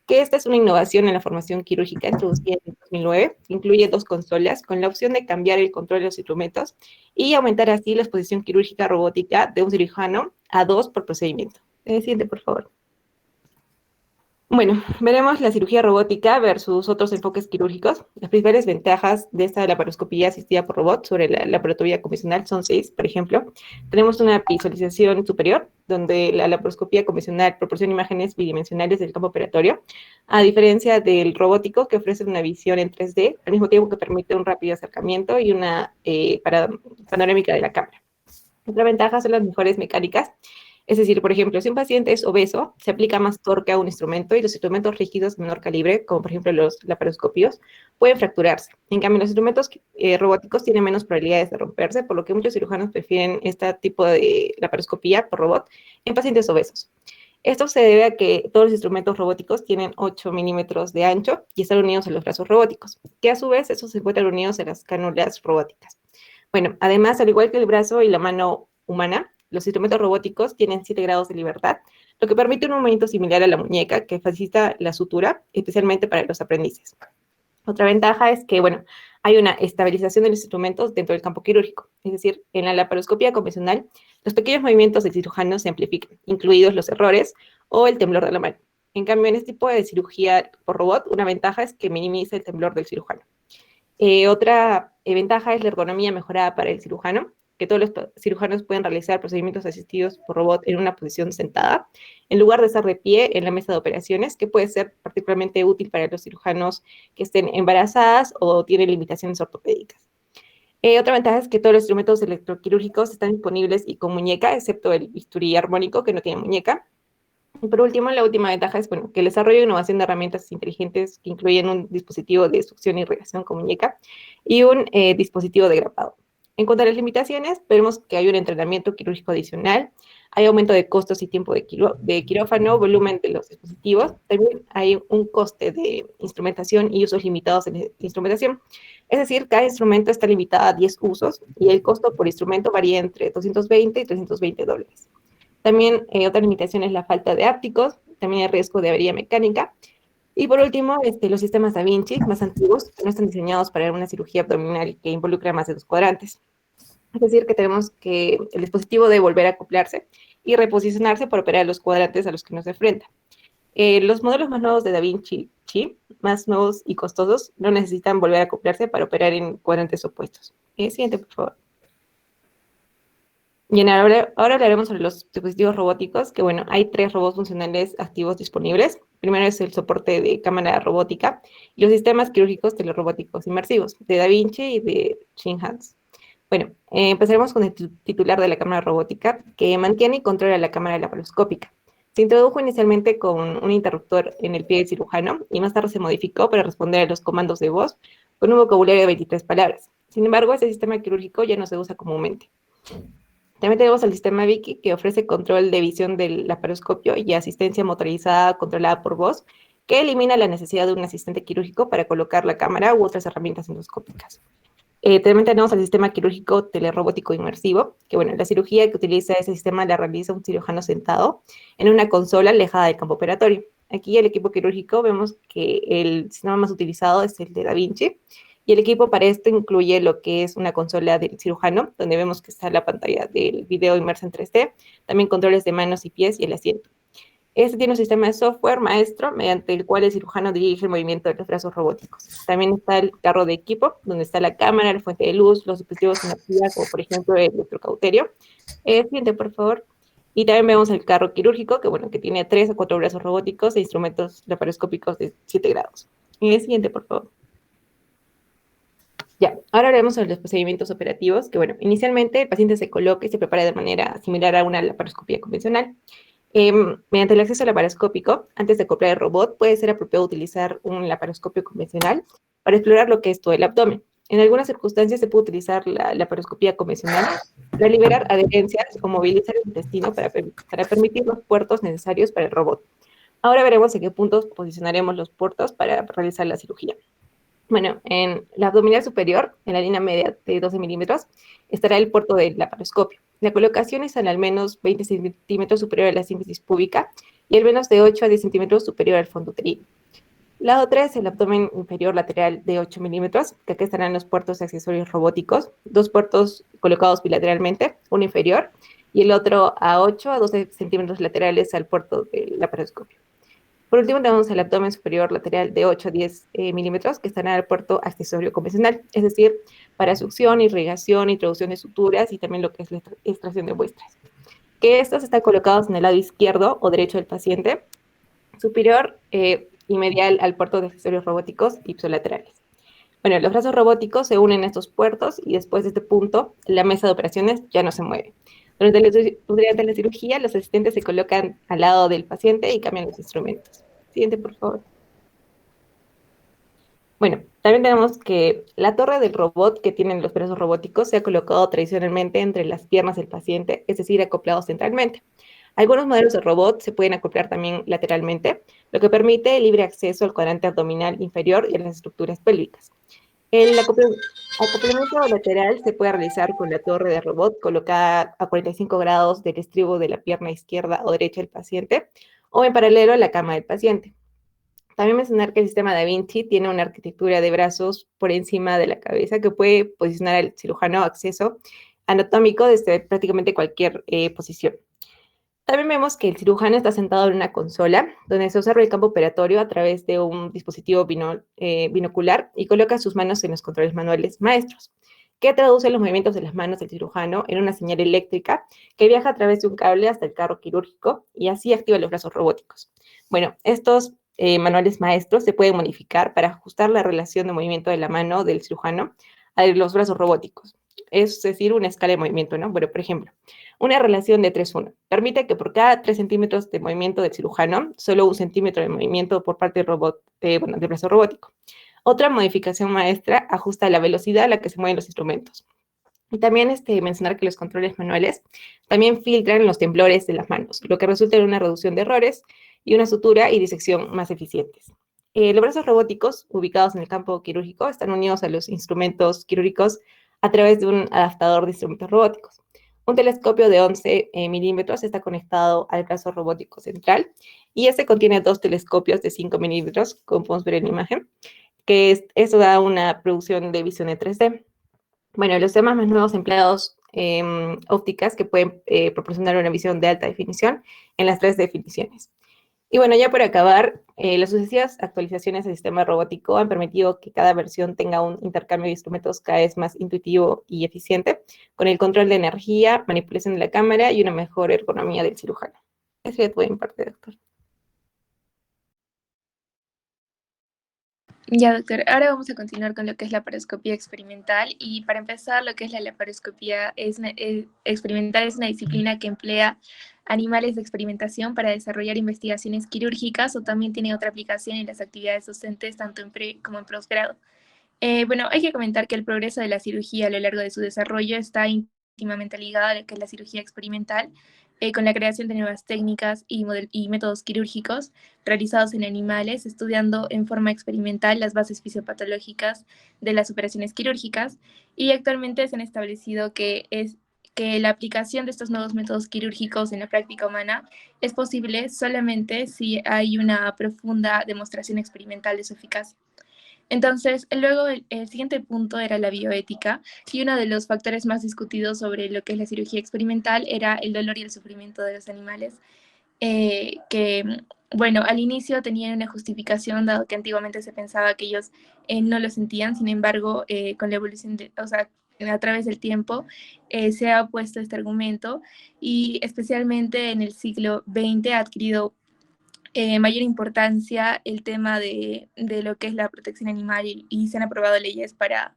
que esta es una innovación en la formación quirúrgica introducida en 2009, que incluye 2 consolas con la opción de cambiar el control de los instrumentos y aumentar así la exposición quirúrgica robótica de un cirujano a 2 por procedimiento. Siguiente, por favor. Bueno, veremos la cirugía robótica versus otros enfoques quirúrgicos. Las principales ventajas de esta laparoscopía asistida por robot sobre la laparoscopía convencional son 6, por ejemplo. Tenemos una visualización superior, donde la laparoscopía convencional proporciona imágenes bidimensionales del campo operatorio, a diferencia del robótico, que ofrece una visión en 3D, al mismo tiempo que permite un rápido acercamiento y una panorámica de la cámara. Otra ventaja son las mejores mecánicas. Es decir, por ejemplo, si un paciente es obeso, se aplica más torque a un instrumento y los instrumentos rígidos de menor calibre, como por ejemplo los laparoscopios, pueden fracturarse. En cambio, los instrumentos robóticos tienen menos probabilidades de romperse, por lo que muchos cirujanos prefieren este tipo de laparoscopía por robot en pacientes obesos. Esto se debe a que todos los instrumentos robóticos tienen 8 milímetros de ancho y están unidos a los brazos robóticos, que a su vez esos se encuentran unidos a las cánulas robóticas. Bueno, además, al igual que el brazo y la mano humana, los instrumentos robóticos tienen 7 grados de libertad, lo que permite un movimiento similar a la muñeca que facilita la sutura, especialmente para los aprendices. Otra ventaja es que, bueno, hay una estabilización de los instrumentos dentro del campo quirúrgico. Es decir, en la laparoscopía convencional, los pequeños movimientos del cirujano se amplifican, incluidos los errores o el temblor de la mano. En cambio, en este tipo de cirugía por robot, una ventaja es que minimiza el temblor del cirujano. Otra ventaja es la ergonomía mejorada para el cirujano, que todos los cirujanos pueden realizar procedimientos asistidos por robot en una posición sentada, en lugar de estar de pie en la mesa de operaciones, que puede ser particularmente útil para los cirujanos que estén embarazadas o tienen limitaciones ortopédicas. Otra ventaja es que todos los instrumentos electroquirúrgicos están disponibles y con muñeca, excepto el bisturí armónico, que no tiene muñeca. Y por último, la última ventaja es, bueno, que el desarrollo e innovación de herramientas inteligentes que incluyen un dispositivo de succión y irrigación con muñeca y un dispositivo de grapado. En cuanto a las limitaciones, vemos que hay un entrenamiento quirúrgico adicional, hay aumento de costos y tiempo de quirófano, volumen de los dispositivos, también hay un coste de instrumentación y usos limitados en instrumentación. Es decir, cada instrumento está limitado a 10 usos y el costo por instrumento varía entre $220 y $320. También otra limitación es la falta de ápticos, también hay riesgo de avería mecánica. Y por último, los sistemas Da Vinci más antiguos no están diseñados para una cirugía abdominal que involucra más de 2 cuadrantes. Es decir, que tenemos que el dispositivo debe volver a acoplarse y reposicionarse para operar los cuadrantes a los que nos enfrenta. Los modelos más nuevos de Da Vinci, más nuevos y costosos, no necesitan volver a acoplarse para operar en cuadrantes opuestos. Siguiente, por favor. Bien, ahora hablaremos sobre los dispositivos robóticos, que bueno, hay 3 robots funcionales activos disponibles. Primero es el soporte de cámara robótica y los sistemas quirúrgicos telerobóticos inmersivos de Da Vinci y de Shinhans. Bueno, empezaremos con el titular de la cámara robótica, que mantiene y controla la cámara laparoscópica. Se introdujo inicialmente con un interruptor en el pie del cirujano y más tarde se modificó para responder a los comandos de voz con un vocabulario de 23 palabras. Sin embargo, este sistema quirúrgico ya no se usa comúnmente. También tenemos el sistema Vicky, que ofrece control de visión del laparoscopio y asistencia motorizada controlada por voz, que elimina la necesidad de un asistente quirúrgico para colocar la cámara u otras herramientas endoscópicas. También tenemos el sistema quirúrgico telerobótico inmersivo, que bueno, la cirugía que utiliza ese sistema la realiza un cirujano sentado en una consola alejada del campo operatorio. Aquí el equipo quirúrgico vemos que el sistema más utilizado es el de Da Vinci, y el equipo para esto incluye lo que es una consola del cirujano, donde vemos que está la pantalla del video inmersa en 3D, también controles de manos y pies y el asiento. Este tiene un sistema de software maestro mediante el cual el cirujano dirige el movimiento de los brazos robóticos. También está el carro de equipo, donde está la cámara, la fuente de luz, los dispositivos de energía, como por ejemplo el electrocauterio. Siguiente, por favor. Y también vemos el carro quirúrgico, que bueno, que tiene 3 o 4 brazos robóticos e instrumentos laparoscópicos de 7 grados. Siguiente, por favor. Ya, ahora hablaremos sobre los procedimientos operativos, que bueno, inicialmente el paciente se coloca y se prepara de manera similar a una laparoscopía convencional. Mediante el acceso laparoscópico, antes de acoplar el robot, puede ser apropiado utilizar un laparoscopio convencional para explorar lo que es todo el abdomen. En algunas circunstancias se puede utilizar la laparoscopía convencional para liberar adherencias o movilizar el intestino para permitir los puertos necesarios para el robot. Ahora veremos en qué puntos posicionaremos los puertos para realizar la cirugía. Bueno, en la abdominal superior, en la línea media de 12 milímetros, estará el puerto del laparoscopio. La colocación es al menos 20 centímetros superior a la sínfisis púbica y al menos de 8 a 10 centímetros superior al fondo uterino. La otra es el abdomen inferior lateral de 8 milímetros, que aquí estarán los puertos de accesorios robóticos, dos puertos colocados bilateralmente, uno inferior y el otro a 8 a 12 centímetros laterales al puerto del laparoscopio. Por último, tenemos el abdomen superior lateral de 8 a 10 milímetros, que estará en el puerto accesorio convencional, es decir, para succión, irrigación, introducción de suturas y también lo que es la extracción de muestras. Que estos están colocados en el lado izquierdo o derecho del paciente, superior y medial al puerto de accesorios robóticos ipsilaterales. Bueno, los brazos robóticos se unen a estos puertos y después de este punto, la mesa de operaciones ya no se mueve. Durante la cirugía, los asistentes se colocan al lado del paciente y cambian los instrumentos. Siguiente, por favor. Bueno, también tenemos que la torre del robot que tienen los brazos robóticos se ha colocado tradicionalmente entre las piernas del paciente, es decir, acoplado centralmente. Algunos modelos de robot se pueden acoplar también lateralmente, lo que permite el libre acceso al cuadrante abdominal inferior y a las estructuras pélvicas. El acoplamiento lateral se puede realizar con la torre de robot colocada a 45 grados del estribo de la pierna izquierda o derecha del paciente o en paralelo a la cama del paciente. También mencionar que el sistema Da Vinci tiene una arquitectura de brazos por encima de la cabeza que puede posicionar al cirujano acceso anatómico desde prácticamente cualquier posición. También vemos que el cirujano está sentado en una consola donde se observa el campo operatorio a través de un dispositivo binocular y coloca sus manos en los controles manuales maestros, que traduce los movimientos de las manos del cirujano en una señal eléctrica que viaja a través de un cable hasta el carro quirúrgico y así activa los brazos robóticos. Bueno, estos manuales maestros se pueden modificar para ajustar la relación de movimiento de la mano del cirujano a los brazos robóticos. Es decir, una escala de movimiento, ¿no? Bueno, por ejemplo, una relación de 3:1 permite que por cada 3 centímetros de movimiento del cirujano, solo 1 centímetro de movimiento por parte del robot, del brazo robótico. Otra modificación maestra ajusta la velocidad a la que se mueven los instrumentos. Y también mencionar que los controles manuales también filtran los temblores de las manos, lo que resulta en una reducción de errores y una sutura y disección más eficientes. Los brazos robóticos ubicados en el campo quirúrgico están unidos a los instrumentos quirúrgicos a través de un adaptador de instrumentos robóticos. Un telescopio de 11 milímetros está conectado al brazo robótico central y este contiene 2 telescopios de 5 milímetros, como podemos ver en la imagen, que eso da una producción de visión de 3D. Bueno, los temas más nuevos empleados ópticas que pueden proporcionar una visión de alta definición en las 3 definiciones. Y bueno, ya por acabar, las sucesivas actualizaciones del sistema robótico han permitido que cada versión tenga un intercambio de instrumentos cada vez más intuitivo y eficiente, con el control de energía, manipulación de la cámara y una mejor ergonomía del cirujano. Eso ya todo en parte, doctor. Ya, doctor. Ahora vamos a continuar con lo que es la laparoscopía experimental. Y para empezar, lo que es la laparoscopía experimental es una disciplina que emplea animales de experimentación para desarrollar investigaciones quirúrgicas o también tiene otra aplicación en las actividades docentes, tanto en pre como en posgrado. Bueno, hay que comentar que el progreso de la cirugía a lo largo de su desarrollo está íntimamente ligado a lo que es la cirugía experimental, con la creación de nuevas técnicas y métodos quirúrgicos realizados en animales, estudiando en forma experimental las bases fisiopatológicas de las operaciones quirúrgicas, y actualmente se han establecido que la aplicación de estos nuevos métodos quirúrgicos en la práctica humana es posible solamente si hay una profunda demostración experimental de su eficacia. Entonces, luego el siguiente punto era la bioética, y uno de los factores más discutidos sobre lo que es la cirugía experimental era el dolor y el sufrimiento de los animales, que, bueno, al inicio tenían una justificación, dado que antiguamente se pensaba que ellos no lo sentían. Sin embargo, con la evolución, a través del tiempo, se ha puesto este argumento, y especialmente en el siglo XX ha adquirido mayor importancia el tema de lo que es la protección animal, y se han aprobado leyes para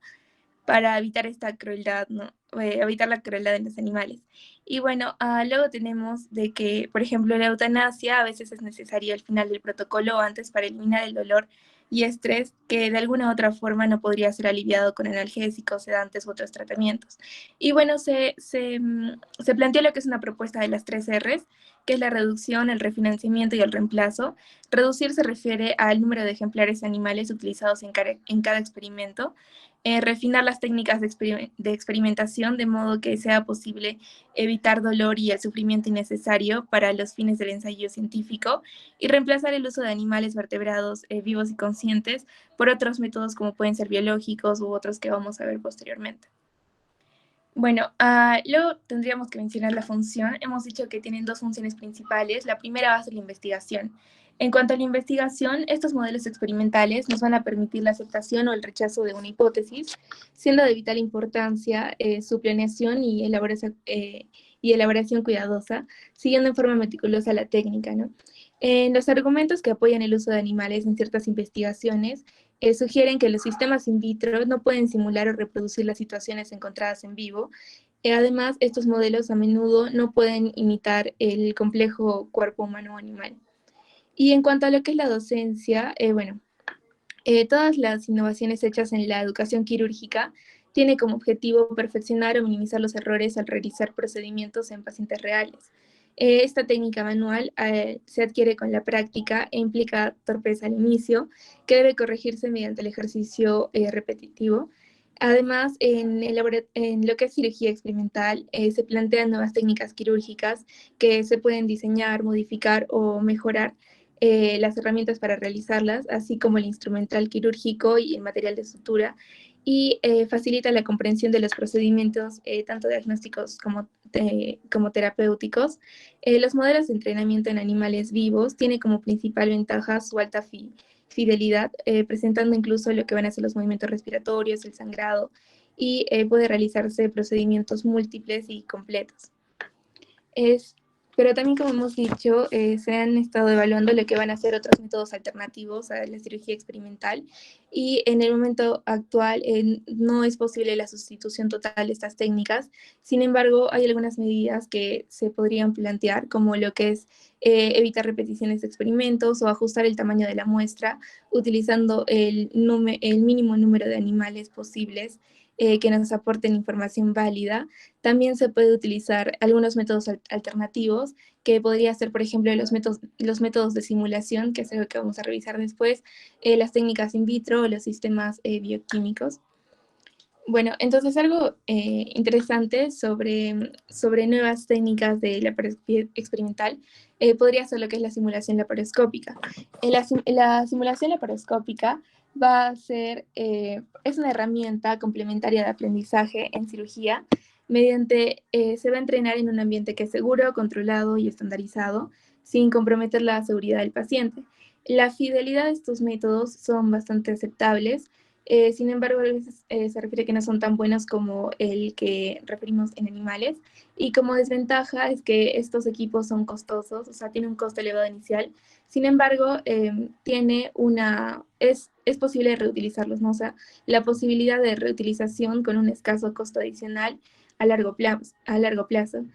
evitar esta crueldad, ¿no? Evitar la crueldad en los animales. Y bueno, luego tenemos de que, por ejemplo, la eutanasia a veces es necesaria al final del protocolo o antes para eliminar el dolor y estrés que de alguna u otra forma no podría ser aliviado con analgésicos, sedantes u otros tratamientos. Y bueno, se planteó lo que es una propuesta de las 3 Rs, que es la reducción, el refinanciamiento y el reemplazo. Reducir se refiere al número de ejemplares animales utilizados en cada experimento. Refinar las técnicas de experimentación de modo que sea posible evitar dolor y el sufrimiento innecesario para los fines del ensayo científico, y reemplazar el uso de animales vertebrados vivos y conscientes por otros métodos como pueden ser biológicos u otros que vamos a ver posteriormente. Bueno, luego tendríamos que mencionar la función. Hemos dicho que tienen dos funciones principales. La primera va a ser la investigación. En cuanto a la investigación, estos modelos experimentales nos van a permitir la aceptación o el rechazo de una hipótesis, siendo de vital importancia su planeación y elaboración cuidadosa, siguiendo en forma meticulosa la técnica, ¿no? Los argumentos que apoyan el uso de animales en ciertas investigaciones sugieren que los sistemas in vitro no pueden simular o reproducir las situaciones encontradas en vivo. Además, estos modelos a menudo no pueden imitar el complejo cuerpo humano o animal. Y en cuanto a lo que es la docencia, todas las innovaciones hechas en la educación quirúrgica tienen como objetivo perfeccionar o minimizar los errores al realizar procedimientos en pacientes reales. Esta técnica manual se adquiere con la práctica e implica torpeza al inicio, que debe corregirse mediante el ejercicio repetitivo. Además, en lo que es cirugía experimental, se plantean nuevas técnicas quirúrgicas que se pueden diseñar, modificar o mejorar las herramientas para realizarlas, así como el instrumental quirúrgico y el material de sutura, y facilita la comprensión de los procedimientos, tanto diagnósticos como terapéuticos. Los modelos de entrenamiento en animales vivos tienen como principal ventaja su alta fidelidad, presentando incluso lo que van a ser los movimientos respiratorios, el sangrado, y puede realizarse procedimientos múltiples y completos. Pero también, como hemos dicho, se han estado evaluando lo que van a ser otros métodos alternativos a la cirugía experimental, y en el momento actual no es posible la sustitución total de estas técnicas. Sin embargo, hay algunas medidas que se podrían plantear, como lo que es evitar repeticiones de experimentos o ajustar el tamaño de la muestra, utilizando el mínimo número de animales posibles que nos aporten información válida. También se puede utilizar algunos métodos alternativos, que podría ser, por ejemplo, los métodos de simulación, que es algo que vamos a revisar después, las técnicas in vitro o los sistemas bioquímicos. Bueno, entonces algo interesante sobre nuevas técnicas de laparoscopía experimental podría ser lo que es la simulación laparoscópica. La simulación laparoscópica va a ser, es una herramienta complementaria de aprendizaje en cirugía. Se va a entrenar en un ambiente que es seguro, controlado y estandarizado, sin comprometer la seguridad del paciente. La fidelidad de estos métodos son bastante aceptables. Sin embargo, a veces se refiere que no son tan buenos como el que referimos en animales. Y como desventaja es que estos equipos son costosos, o sea, tiene un costo elevado inicial. Sin embargo, es posible reutilizarlos, ¿no? O sea, la posibilidad de reutilización con un escaso costo adicional a largo plazo.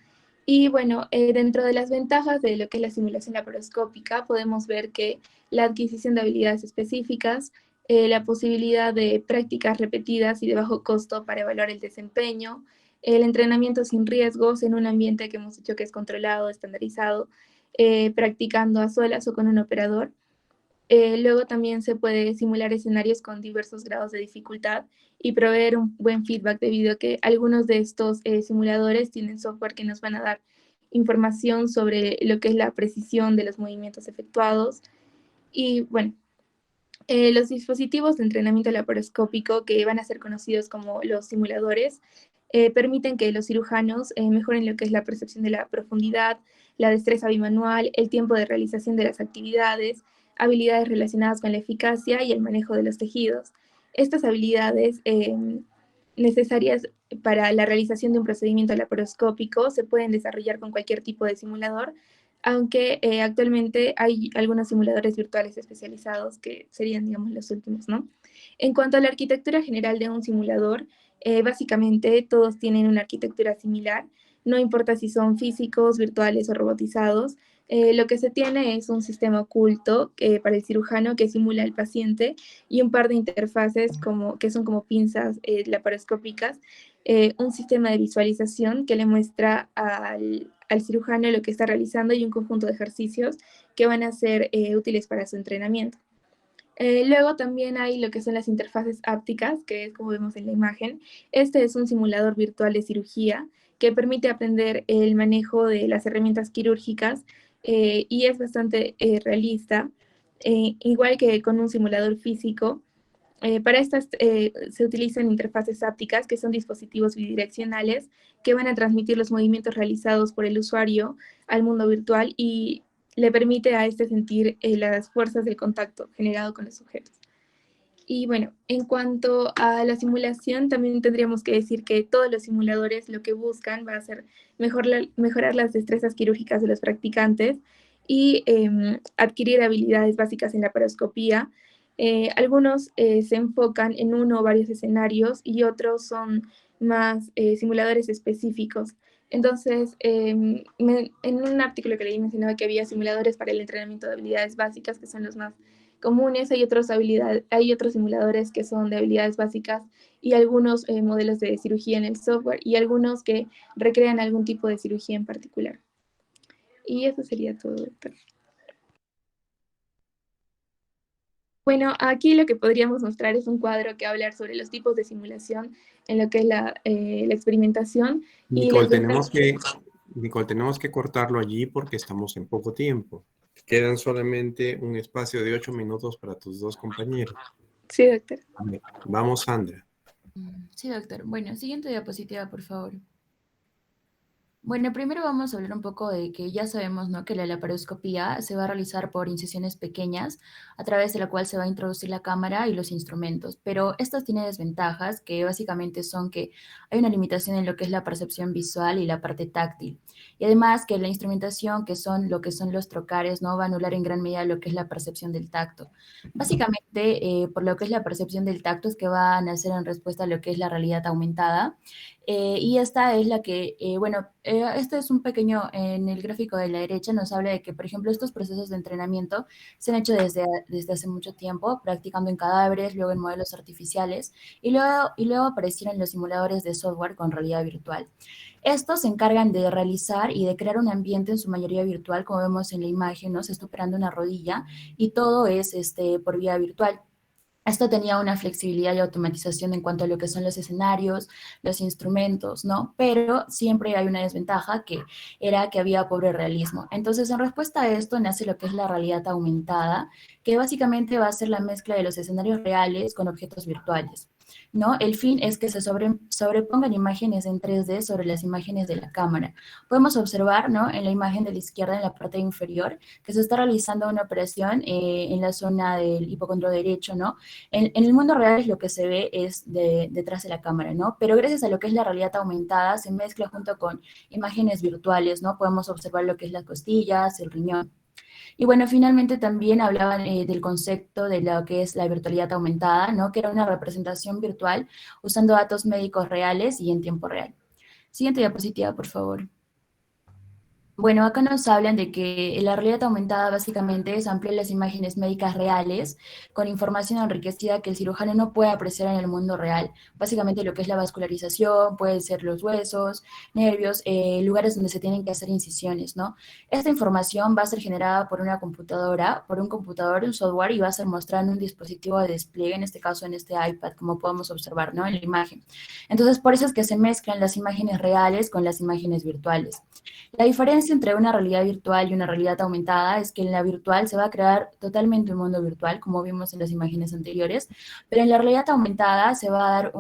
Y bueno, dentro de las ventajas de lo que es la simulación laparoscópica, podemos ver que la adquisición de habilidades específicas, la posibilidad de prácticas repetidas y de bajo costo para evaluar el desempeño, el entrenamiento sin riesgos en un ambiente que hemos dicho que es controlado, estandarizado, practicando a solas o con un operador. Luego también se puede simular escenarios con diversos grados de dificultad y proveer un buen feedback, debido a que algunos de estos simuladores tienen software que nos van a dar información sobre lo que es la precisión de los movimientos efectuados. Y bueno, los dispositivos de entrenamiento laparoscópico, que van a ser conocidos como los simuladores, permiten que los cirujanos mejoren lo que es la percepción de la profundidad, la destreza bimanual, el tiempo de realización de las actividades, habilidades relacionadas con la eficacia y el manejo de los tejidos. Estas habilidades necesarias para la realización de un procedimiento laparoscópico se pueden desarrollar con cualquier tipo de simulador, aunque actualmente hay algunos simuladores virtuales especializados que serían, digamos, los últimos, ¿no? En cuanto a la arquitectura general de un simulador, básicamente todos tienen una arquitectura similar, no importa si son físicos, virtuales o robotizados. Lo que se tiene es un sistema oculto para el cirujano que simula al paciente, y un par de interfaces que son como pinzas laparoscópicas, un sistema de visualización que le muestra al cirujano lo que está realizando y un conjunto de ejercicios que van a ser útiles para su entrenamiento. Luego también hay lo que son las interfaces ápticas, que es como vemos en la imagen. Este es un simulador virtual de cirugía que permite aprender el manejo de las herramientas quirúrgicas y es bastante realista, igual que con un simulador físico. Para estas se utilizan interfaces ápticas, que son dispositivos bidireccionales que van a transmitir los movimientos realizados por el usuario al mundo virtual y le permite a este sentir las fuerzas del contacto generado con los sujetos. Y bueno, en cuanto a la simulación, también tendríamos que decir que todos los simuladores lo que buscan va a ser mejorar las destrezas quirúrgicas de los practicantes y adquirir habilidades básicas en la laparoscopía. Algunos se enfocan en uno o varios escenarios y otros son más simuladores específicos. Entonces, en un artículo que leí mencionaba que había simuladores para el entrenamiento de habilidades básicas, que son los más comunes. Hay otros simuladores que son de habilidades básicas y algunos modelos de cirugía en el software y algunos que recrean algún tipo de cirugía en particular. Y eso sería todo, doctor. Bueno, aquí lo que podríamos mostrar es un cuadro que habla sobre los tipos de simulación en lo que es la experimentación. Nicole, tenemos que cortarlo allí porque estamos en poco tiempo. Quedan solamente un espacio de 8 minutos para tus dos compañeros. Sí, doctor. Vamos, Sandra. Sí, doctor. Bueno, siguiente diapositiva, por favor. Bueno, primero vamos a hablar un poco de que ya sabemos, ¿no?, que la laparoscopía se va a realizar por incisiones pequeñas, a través de la cual se va a introducir la cámara y los instrumentos. Pero estas tienen desventajas que básicamente son que hay una limitación en lo que es la percepción visual y la parte táctil. Y además que la instrumentación, que son lo que son los trocares, ¿no?, va a anular en gran medida lo que es la percepción del tacto. Básicamente, por lo que es la percepción del tacto, es que va a nacer en respuesta a lo que es la realidad aumentada. Y esta es la que, este es un pequeño, en el gráfico de la derecha nos habla de que, por ejemplo, estos procesos de entrenamiento se han hecho desde hace mucho tiempo, practicando en cadáveres, luego en modelos artificiales, y luego aparecieron los simuladores de software con realidad virtual. Estos se encargan de realizar y de crear un ambiente en su mayoría virtual, como vemos en la imagen, ¿no? Se está operando una rodilla y todo es por vía virtual. Esto tenía una flexibilidad y automatización en cuanto a lo que son los escenarios, los instrumentos, ¿no? Pero siempre hay una desventaja, que era que había pobre realismo. Entonces, en respuesta a esto, nace lo que es la realidad aumentada, que básicamente va a ser la mezcla de los escenarios reales con objetos virtuales, ¿no? El fin es que se sobrepongan imágenes en 3D sobre las imágenes de la cámara. Podemos observar, ¿no?, en la imagen de la izquierda, en la parte inferior, que se está realizando una operación en la zona del hipocondrio derecho, ¿no? En el mundo real es lo que se ve es detrás de la cámara, ¿no? Pero gracias a lo que es la realidad aumentada, se mezcla junto con imágenes virtuales, ¿no? Podemos observar lo que es las costillas, el riñón. Y bueno, finalmente también hablaban del concepto de lo que es la virtualidad aumentada, ¿no?, que era una representación virtual usando datos médicos reales y en tiempo real. Siguiente diapositiva, por favor. Bueno, acá nos hablan de que la realidad aumentada básicamente es ampliar las imágenes médicas reales con información enriquecida que el cirujano no puede apreciar en el mundo real. Básicamente lo que es la vascularización, puede ser los huesos, nervios, lugares donde se tienen que hacer incisiones, ¿no? Esta información va a ser generada por una computadora, por un computador, un software, y va a ser mostrada en un dispositivo de despliegue, en este caso en este iPad, como podemos observar, ¿no?, en la imagen. Entonces, por eso es que se mezclan las imágenes reales con las imágenes virtuales. La diferencia entre una realidad virtual y una realidad aumentada es que en la virtual se va a crear totalmente un mundo virtual, como vimos en las imágenes anteriores, pero en la realidad aumentada se va a dar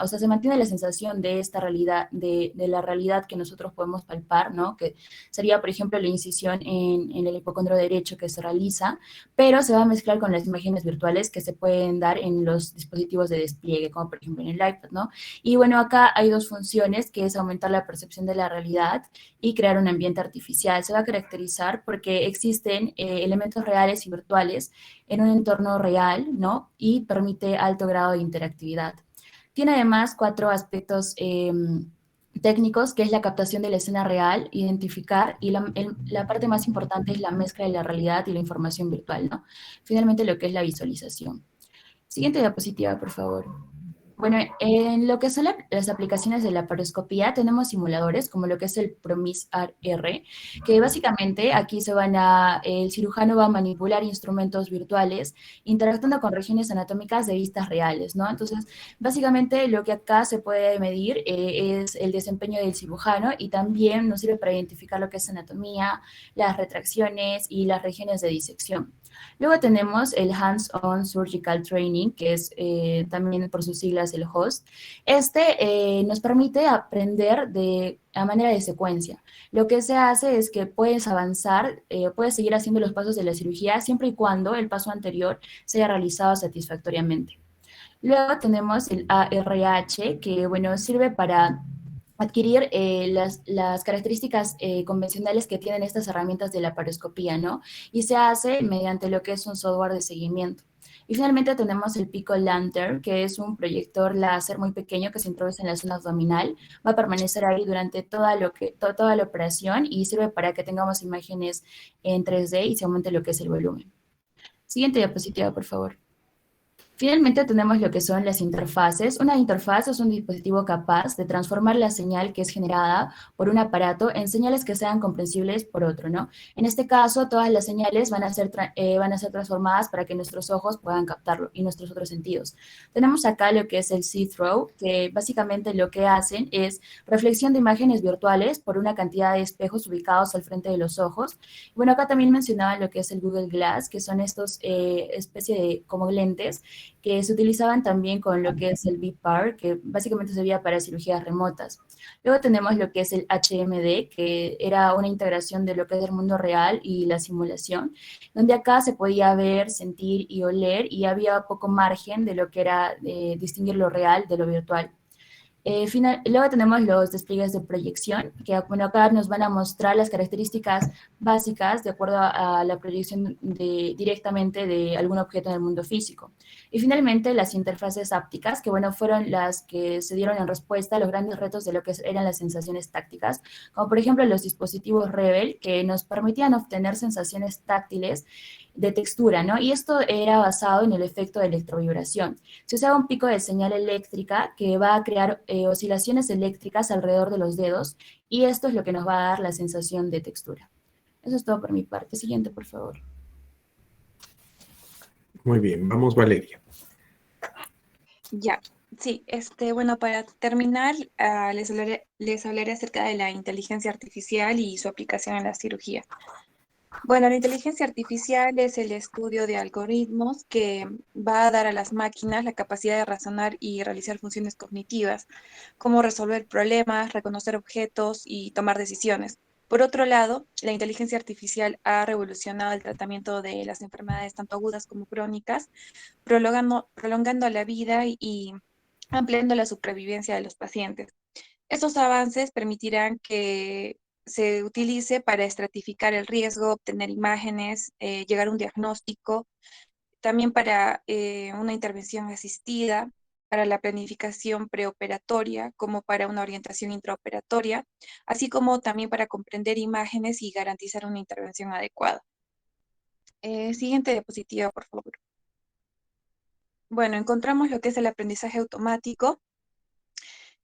se mantiene la sensación de esta realidad, de la realidad que nosotros podemos palpar, ¿no?, que sería, por ejemplo, la incisión en el hipocondrio derecho que se realiza, pero se va a mezclar con las imágenes virtuales que se pueden dar en los dispositivos de despliegue, como por ejemplo en el iPad, ¿no? Y bueno, acá hay dos funciones, que es aumentar la percepción de la realidad y crear un ambiente artificial. Se va a caracterizar porque existen elementos reales y virtuales en un entorno real, ¿no?, y permite alto grado de interactividad. Tiene además 4 aspectos técnicos, que es la captación de la escena real, identificar, y la parte más importante es la mezcla de la realidad y la información virtual, ¿no? Finalmente, lo que es la visualización. Siguiente diapositiva, por favor. Bueno, en lo que son las aplicaciones de la paroscopía, tenemos simuladores como lo que es el PROMIS-R, que básicamente aquí el cirujano va a manipular instrumentos virtuales interactuando con regiones anatómicas de vistas reales, ¿no? Entonces, básicamente lo que acá se puede medir es el desempeño del cirujano y también nos sirve para identificar lo que es anatomía, las retracciones y las regiones de disección. Luego tenemos el Hands-on Surgical Training, que es también por sus siglas el HOST. Nos permite aprender a manera de secuencia. Lo que se hace es que puedes avanzar, puedes seguir haciendo los pasos de la cirugía siempre y cuando el paso anterior se haya realizado satisfactoriamente. Luego tenemos el ARH, que bueno, sirve para adquirir las características convencionales que tienen estas herramientas de la paroscopía, ¿no? Y se hace mediante lo que es un software de seguimiento. Y finalmente tenemos el Pico Lantern, que es un proyector láser muy pequeño que se introduce en la zona abdominal. Va a permanecer ahí durante toda la operación y sirve para que tengamos imágenes en 3D y se aumente lo que es el volumen. Siguiente diapositiva, por favor. Finalmente tenemos lo que son las interfaces. Una interfaz es un dispositivo capaz de transformar la señal que es generada por un aparato en señales que sean comprensibles por otro, ¿no? En este caso, todas las señales van a ser transformadas para que nuestros ojos puedan captarlo y nuestros otros sentidos. Tenemos acá lo que es el see-through, que básicamente lo que hacen es reflexión de imágenes virtuales por una cantidad de espejos ubicados al frente de los ojos. Bueno, acá también mencionaban lo que es el Google Glass, que son estos especie de como lentes que se utilizaban también con lo que es el BIPAR, que básicamente servía para cirugías remotas. Luego tenemos lo que es el HMD, que era una integración de lo que es el mundo real y la simulación, donde acá se podía ver, sentir y oler, y había poco margen de lo que era distinguir lo real de lo virtual. Luego tenemos los despliegues de proyección, que bueno, acá nos van a mostrar las características básicas de acuerdo a la proyección directamente de algún objeto en el mundo físico. Y finalmente las interfaces ápticas, que bueno, fueron las que se dieron en respuesta a los grandes retos de lo que eran las sensaciones tácticas, como por ejemplo los dispositivos Rebel, que nos permitían obtener sensaciones táctiles de textura, ¿no? Y esto era basado en el efecto de electrovibración. Se usaba un pico de señal eléctrica que va a crear oscilaciones eléctricas alrededor de los dedos y esto es lo que nos va a dar la sensación de textura. Eso es todo por mi parte. Siguiente, por favor. Muy bien, vamos Valeria. Ya, sí, bueno, para terminar, les hablaré acerca de la inteligencia artificial y su aplicación en la cirugía. Bueno, la inteligencia artificial es el estudio de algoritmos que va a dar a las máquinas la capacidad de razonar y realizar funciones cognitivas, como resolver problemas, reconocer objetos y tomar decisiones. Por otro lado, la inteligencia artificial ha revolucionado el tratamiento de las enfermedades tanto agudas como crónicas, prolongando la vida y ampliando la supervivencia de los pacientes. Estos avances permitirán que se utilice para estratificar el riesgo, obtener imágenes, llegar a un diagnóstico, también para una intervención asistida, para la planificación preoperatoria, como para una orientación intraoperatoria, así como también para comprender imágenes y garantizar una intervención adecuada. Siguiente diapositiva, por favor. Bueno, encontramos lo que es el aprendizaje automático,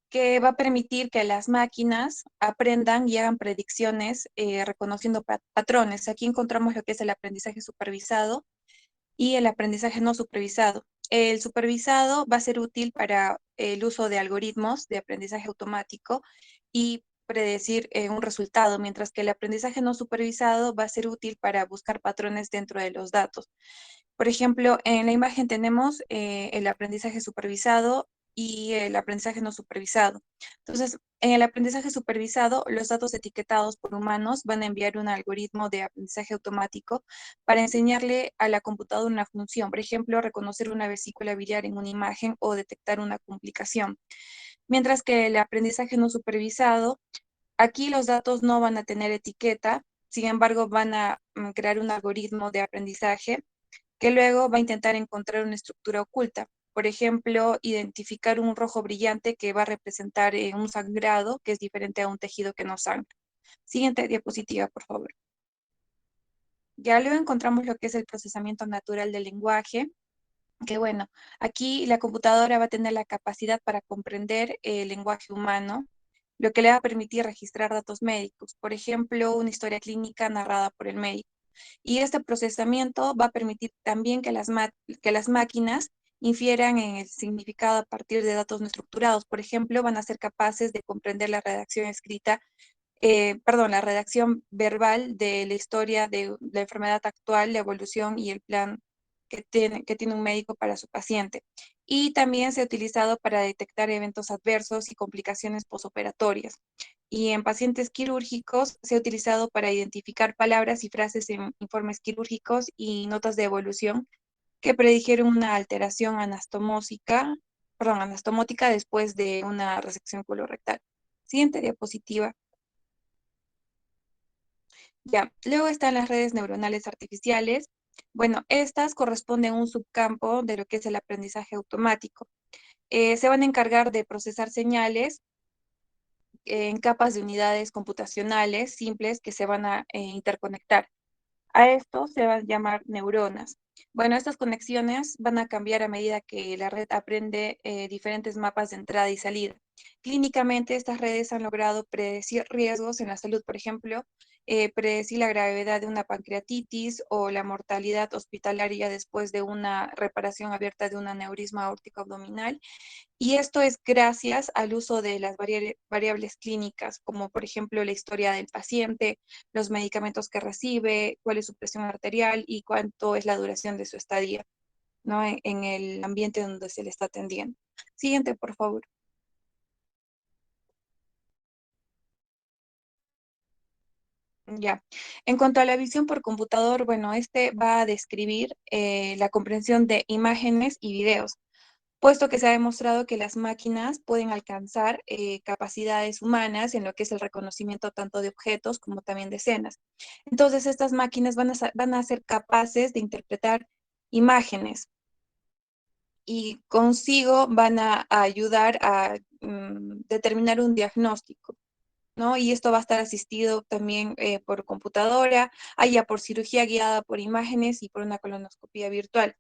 que va a permitir que las máquinas aprendan y hagan predicciones reconociendo patrones. Aquí encontramos lo que es el aprendizaje supervisado y el aprendizaje no supervisado. El supervisado va a ser útil para el uso de algoritmos de aprendizaje automático y predecir un resultado, mientras que el aprendizaje no supervisado va a ser útil para buscar patrones dentro de los datos. Por ejemplo, en la imagen tenemos el aprendizaje supervisado y el aprendizaje no supervisado. Entonces, en el aprendizaje supervisado, los datos etiquetados por humanos van a enviar un algoritmo de aprendizaje automático para enseñarle a la computadora una función, por ejemplo, reconocer una vesícula biliar en una imagen o detectar una complicación. Mientras que el aprendizaje no supervisado, aquí los datos no van a tener etiqueta, sin embargo, van a crear un algoritmo de aprendizaje que luego va a intentar encontrar una estructura oculta. Por ejemplo, identificar un rojo brillante que va a representar un sangrado que es diferente a un tejido que no sangra. Siguiente diapositiva, por favor. Ya luego encontramos lo que es el procesamiento natural del lenguaje. que bueno, aquí la computadora va a tener la capacidad para comprender el lenguaje humano, lo que le va a permitir registrar datos médicos, por ejemplo, una historia clínica narrada por el médico. Y este procesamiento va a permitir también que que las máquinas infieran en el significado a partir de datos no estructurados. Por ejemplo, van a ser capaces de comprender la redacción escrita, la redacción verbal de la historia de la enfermedad actual, la evolución y el plan que tiene un médico para su paciente. Y también se ha utilizado para detectar eventos adversos y complicaciones posoperatorias. Y en pacientes quirúrgicos se ha utilizado para identificar palabras y frases en informes quirúrgicos y notas de evolución que predijeron una alteración anastomótica después de una resección colorectal. Siguiente diapositiva. Ya, luego están las redes neuronales artificiales. Bueno, estas corresponden a un subcampo de lo que es el aprendizaje automático. Se van a encargar de procesar señales en capas de unidades computacionales simples que se van a interconectar. A esto se van a llamar neuronas. Bueno, estas conexiones van a cambiar a medida que la red aprende diferentes mapas de entrada y salida. Clínicamente, estas redes han logrado predecir riesgos en la salud, por ejemplo, predecir la gravedad de una pancreatitis o la mortalidad hospitalaria después de una reparación abierta de un aneurisma aórtico abdominal. Y esto es gracias al uso de las variables clínicas, como por ejemplo la historia del paciente, los medicamentos que recibe, cuál es su presión arterial y cuánto es la duración de su estadía, ¿no? En el ambiente donde se le está atendiendo. Siguiente, por favor. Ya. En cuanto a la visión por computador, bueno, este va a describir la comprensión de imágenes y videos, puesto que se ha demostrado que las máquinas pueden alcanzar capacidades humanas en lo que es el reconocimiento tanto de objetos como también de escenas. Entonces, estas máquinas van a ser capaces de interpretar imágenes y consigo van a ayudar a determinar un diagnóstico, ¿no? Y esto va a estar asistido también por computadora, ya por cirugía guiada por imágenes y por una colonoscopia virtual.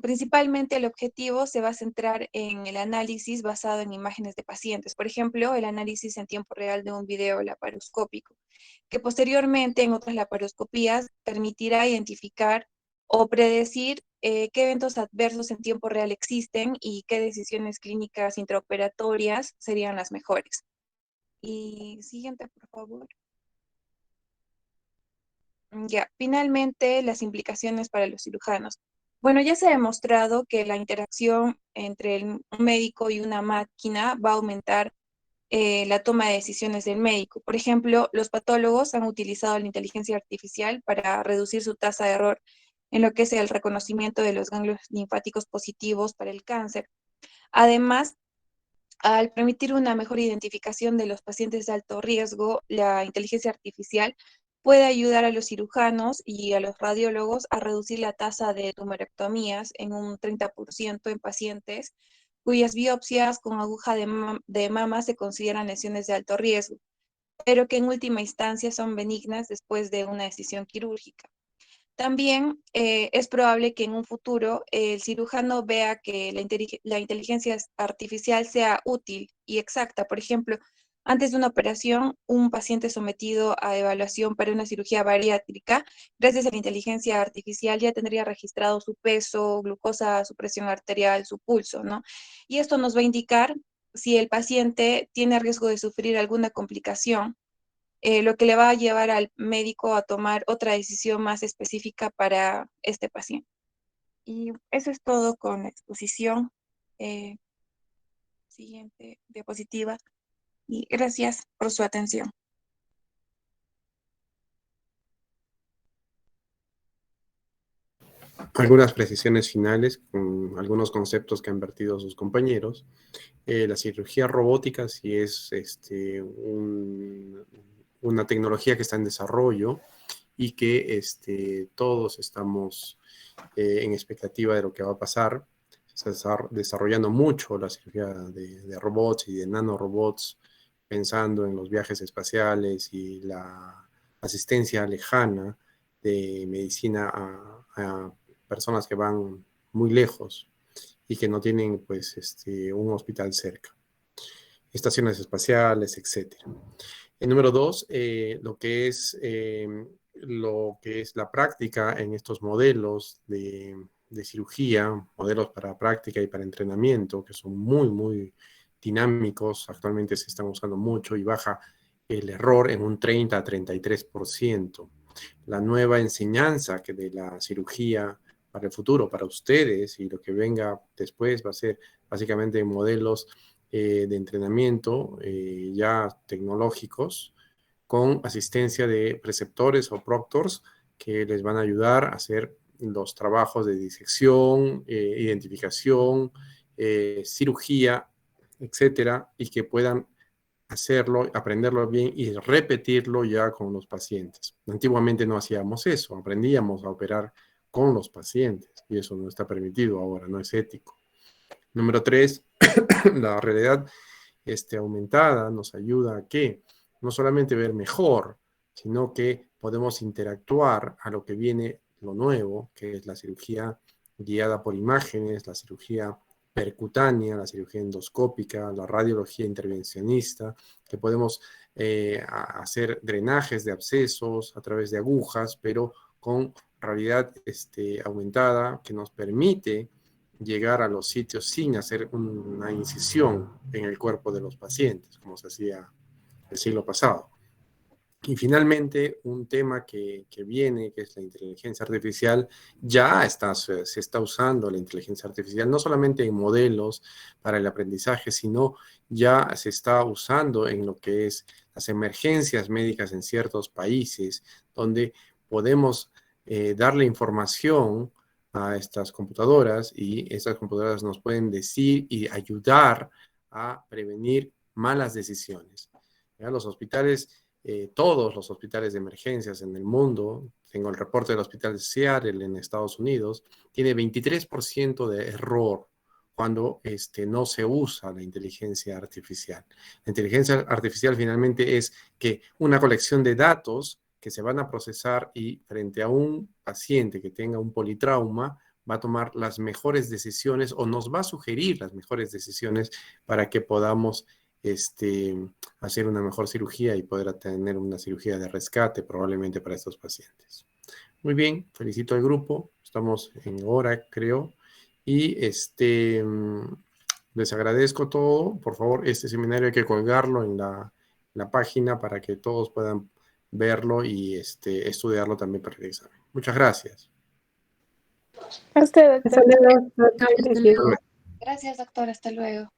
Principalmente el objetivo se va a centrar en el análisis basado en imágenes de pacientes. Por ejemplo, el análisis en tiempo real de un video laparoscópico, que posteriormente en otras laparoscopías permitirá identificar o predecir qué eventos adversos en tiempo real existen y qué decisiones clínicas intraoperatorias serían las mejores. Y siguiente, por favor. Ya, finalmente, las implicaciones para los cirujanos. Bueno, ya se ha demostrado que la interacción entre un médico y una máquina va a aumentar la toma de decisiones del médico. Por ejemplo, los patólogos han utilizado la inteligencia artificial para reducir su tasa de error en lo que es el reconocimiento de los ganglios linfáticos positivos para el cáncer. Además, al permitir una mejor identificación de los pacientes de alto riesgo, la inteligencia artificial puede ayudar a los cirujanos y a los radiólogos a reducir la tasa de tumorectomías en un 30% en pacientes cuyas biopsias con aguja de mama se consideran lesiones de alto riesgo, pero que en última instancia son benignas después de una decisión quirúrgica. También es probable que en un futuro el cirujano vea que la inteligencia artificial sea útil y exacta. Por ejemplo, antes de una operación, un paciente sometido a evaluación para una cirugía bariátrica, gracias a la inteligencia artificial ya tendría registrado su peso, glucosa, su presión arterial, su pulso, ¿no? Y esto nos va a indicar si el paciente tiene riesgo de sufrir alguna complicación, lo que le va a llevar al médico a tomar otra decisión más específica para este paciente. Y eso es todo con la exposición. Eh, Siguiente diapositiva. Y gracias por su atención. Algunas precisiones finales con algunos conceptos que han vertido sus compañeros. La cirugía robótica sí es una tecnología que está en desarrollo y que todos estamos en expectativa de lo que va a pasar. Se está desarrollando mucho la cirugía de robots y de nanorobots, pensando en los viajes espaciales y la asistencia lejana de medicina a personas que van muy lejos y que no tienen pues un hospital cerca, estaciones espaciales, etcétera. El número dos, lo que es la práctica en estos modelos de cirugía, modelos para práctica y para entrenamiento, que son muy, muy dinámicos, actualmente se están usando mucho y baja el error en un 30 a 33%. La nueva enseñanza que de la cirugía para el futuro, para ustedes y lo que venga después va a ser básicamente modelos de entrenamiento ya tecnológicos con asistencia de preceptores o proctors que les van a ayudar a hacer los trabajos de disección, identificación, cirugía, etcétera, y que puedan hacerlo, aprenderlo bien y repetirlo ya con los pacientes. Antiguamente no hacíamos eso, aprendíamos a operar con los pacientes y eso no está permitido ahora, no es ético. Número tres, la realidad aumentada nos ayuda a que no solamente ver mejor, sino que podemos interactuar a lo que viene lo nuevo, que es la cirugía guiada por imágenes, la cirugía percutánea, la cirugía endoscópica, la radiología intervencionista, que podemos hacer drenajes de abscesos a través de agujas, pero con realidad aumentada que nos permite llegar a los sitios sin hacer una incisión en el cuerpo de los pacientes, como se hacía el siglo pasado. Y finalmente, un tema que viene, que es la inteligencia artificial, se está usando la inteligencia artificial, no solamente en modelos para el aprendizaje, sino ya se está usando en lo que es las emergencias médicas en ciertos países, donde podemos darle información a estas computadoras y estas computadoras nos pueden decir y ayudar a prevenir malas decisiones. ¿Ya? Los hospitales, todos los hospitales de emergencias en el mundo, tengo el reporte del hospital de Seattle en Estados Unidos, tiene 23% de error cuando no se usa la inteligencia artificial. La inteligencia artificial finalmente es que una colección de datos que se van a procesar y frente a un paciente que tenga un politrauma, va a tomar las mejores decisiones o nos va a sugerir las mejores decisiones para que podamos hacer una mejor cirugía y poder tener una cirugía de rescate probablemente para estos pacientes. Muy bien, felicito al grupo, estamos en hora creo, y les agradezco todo. Por favor, este seminario hay que colgarlo en la página para que todos puedan verlo y estudiarlo también para el examen. Muchas gracias. A usted, Hasta doctor. luego, Doctor, hasta gracias. luego. Gracias, doctor. Hasta luego.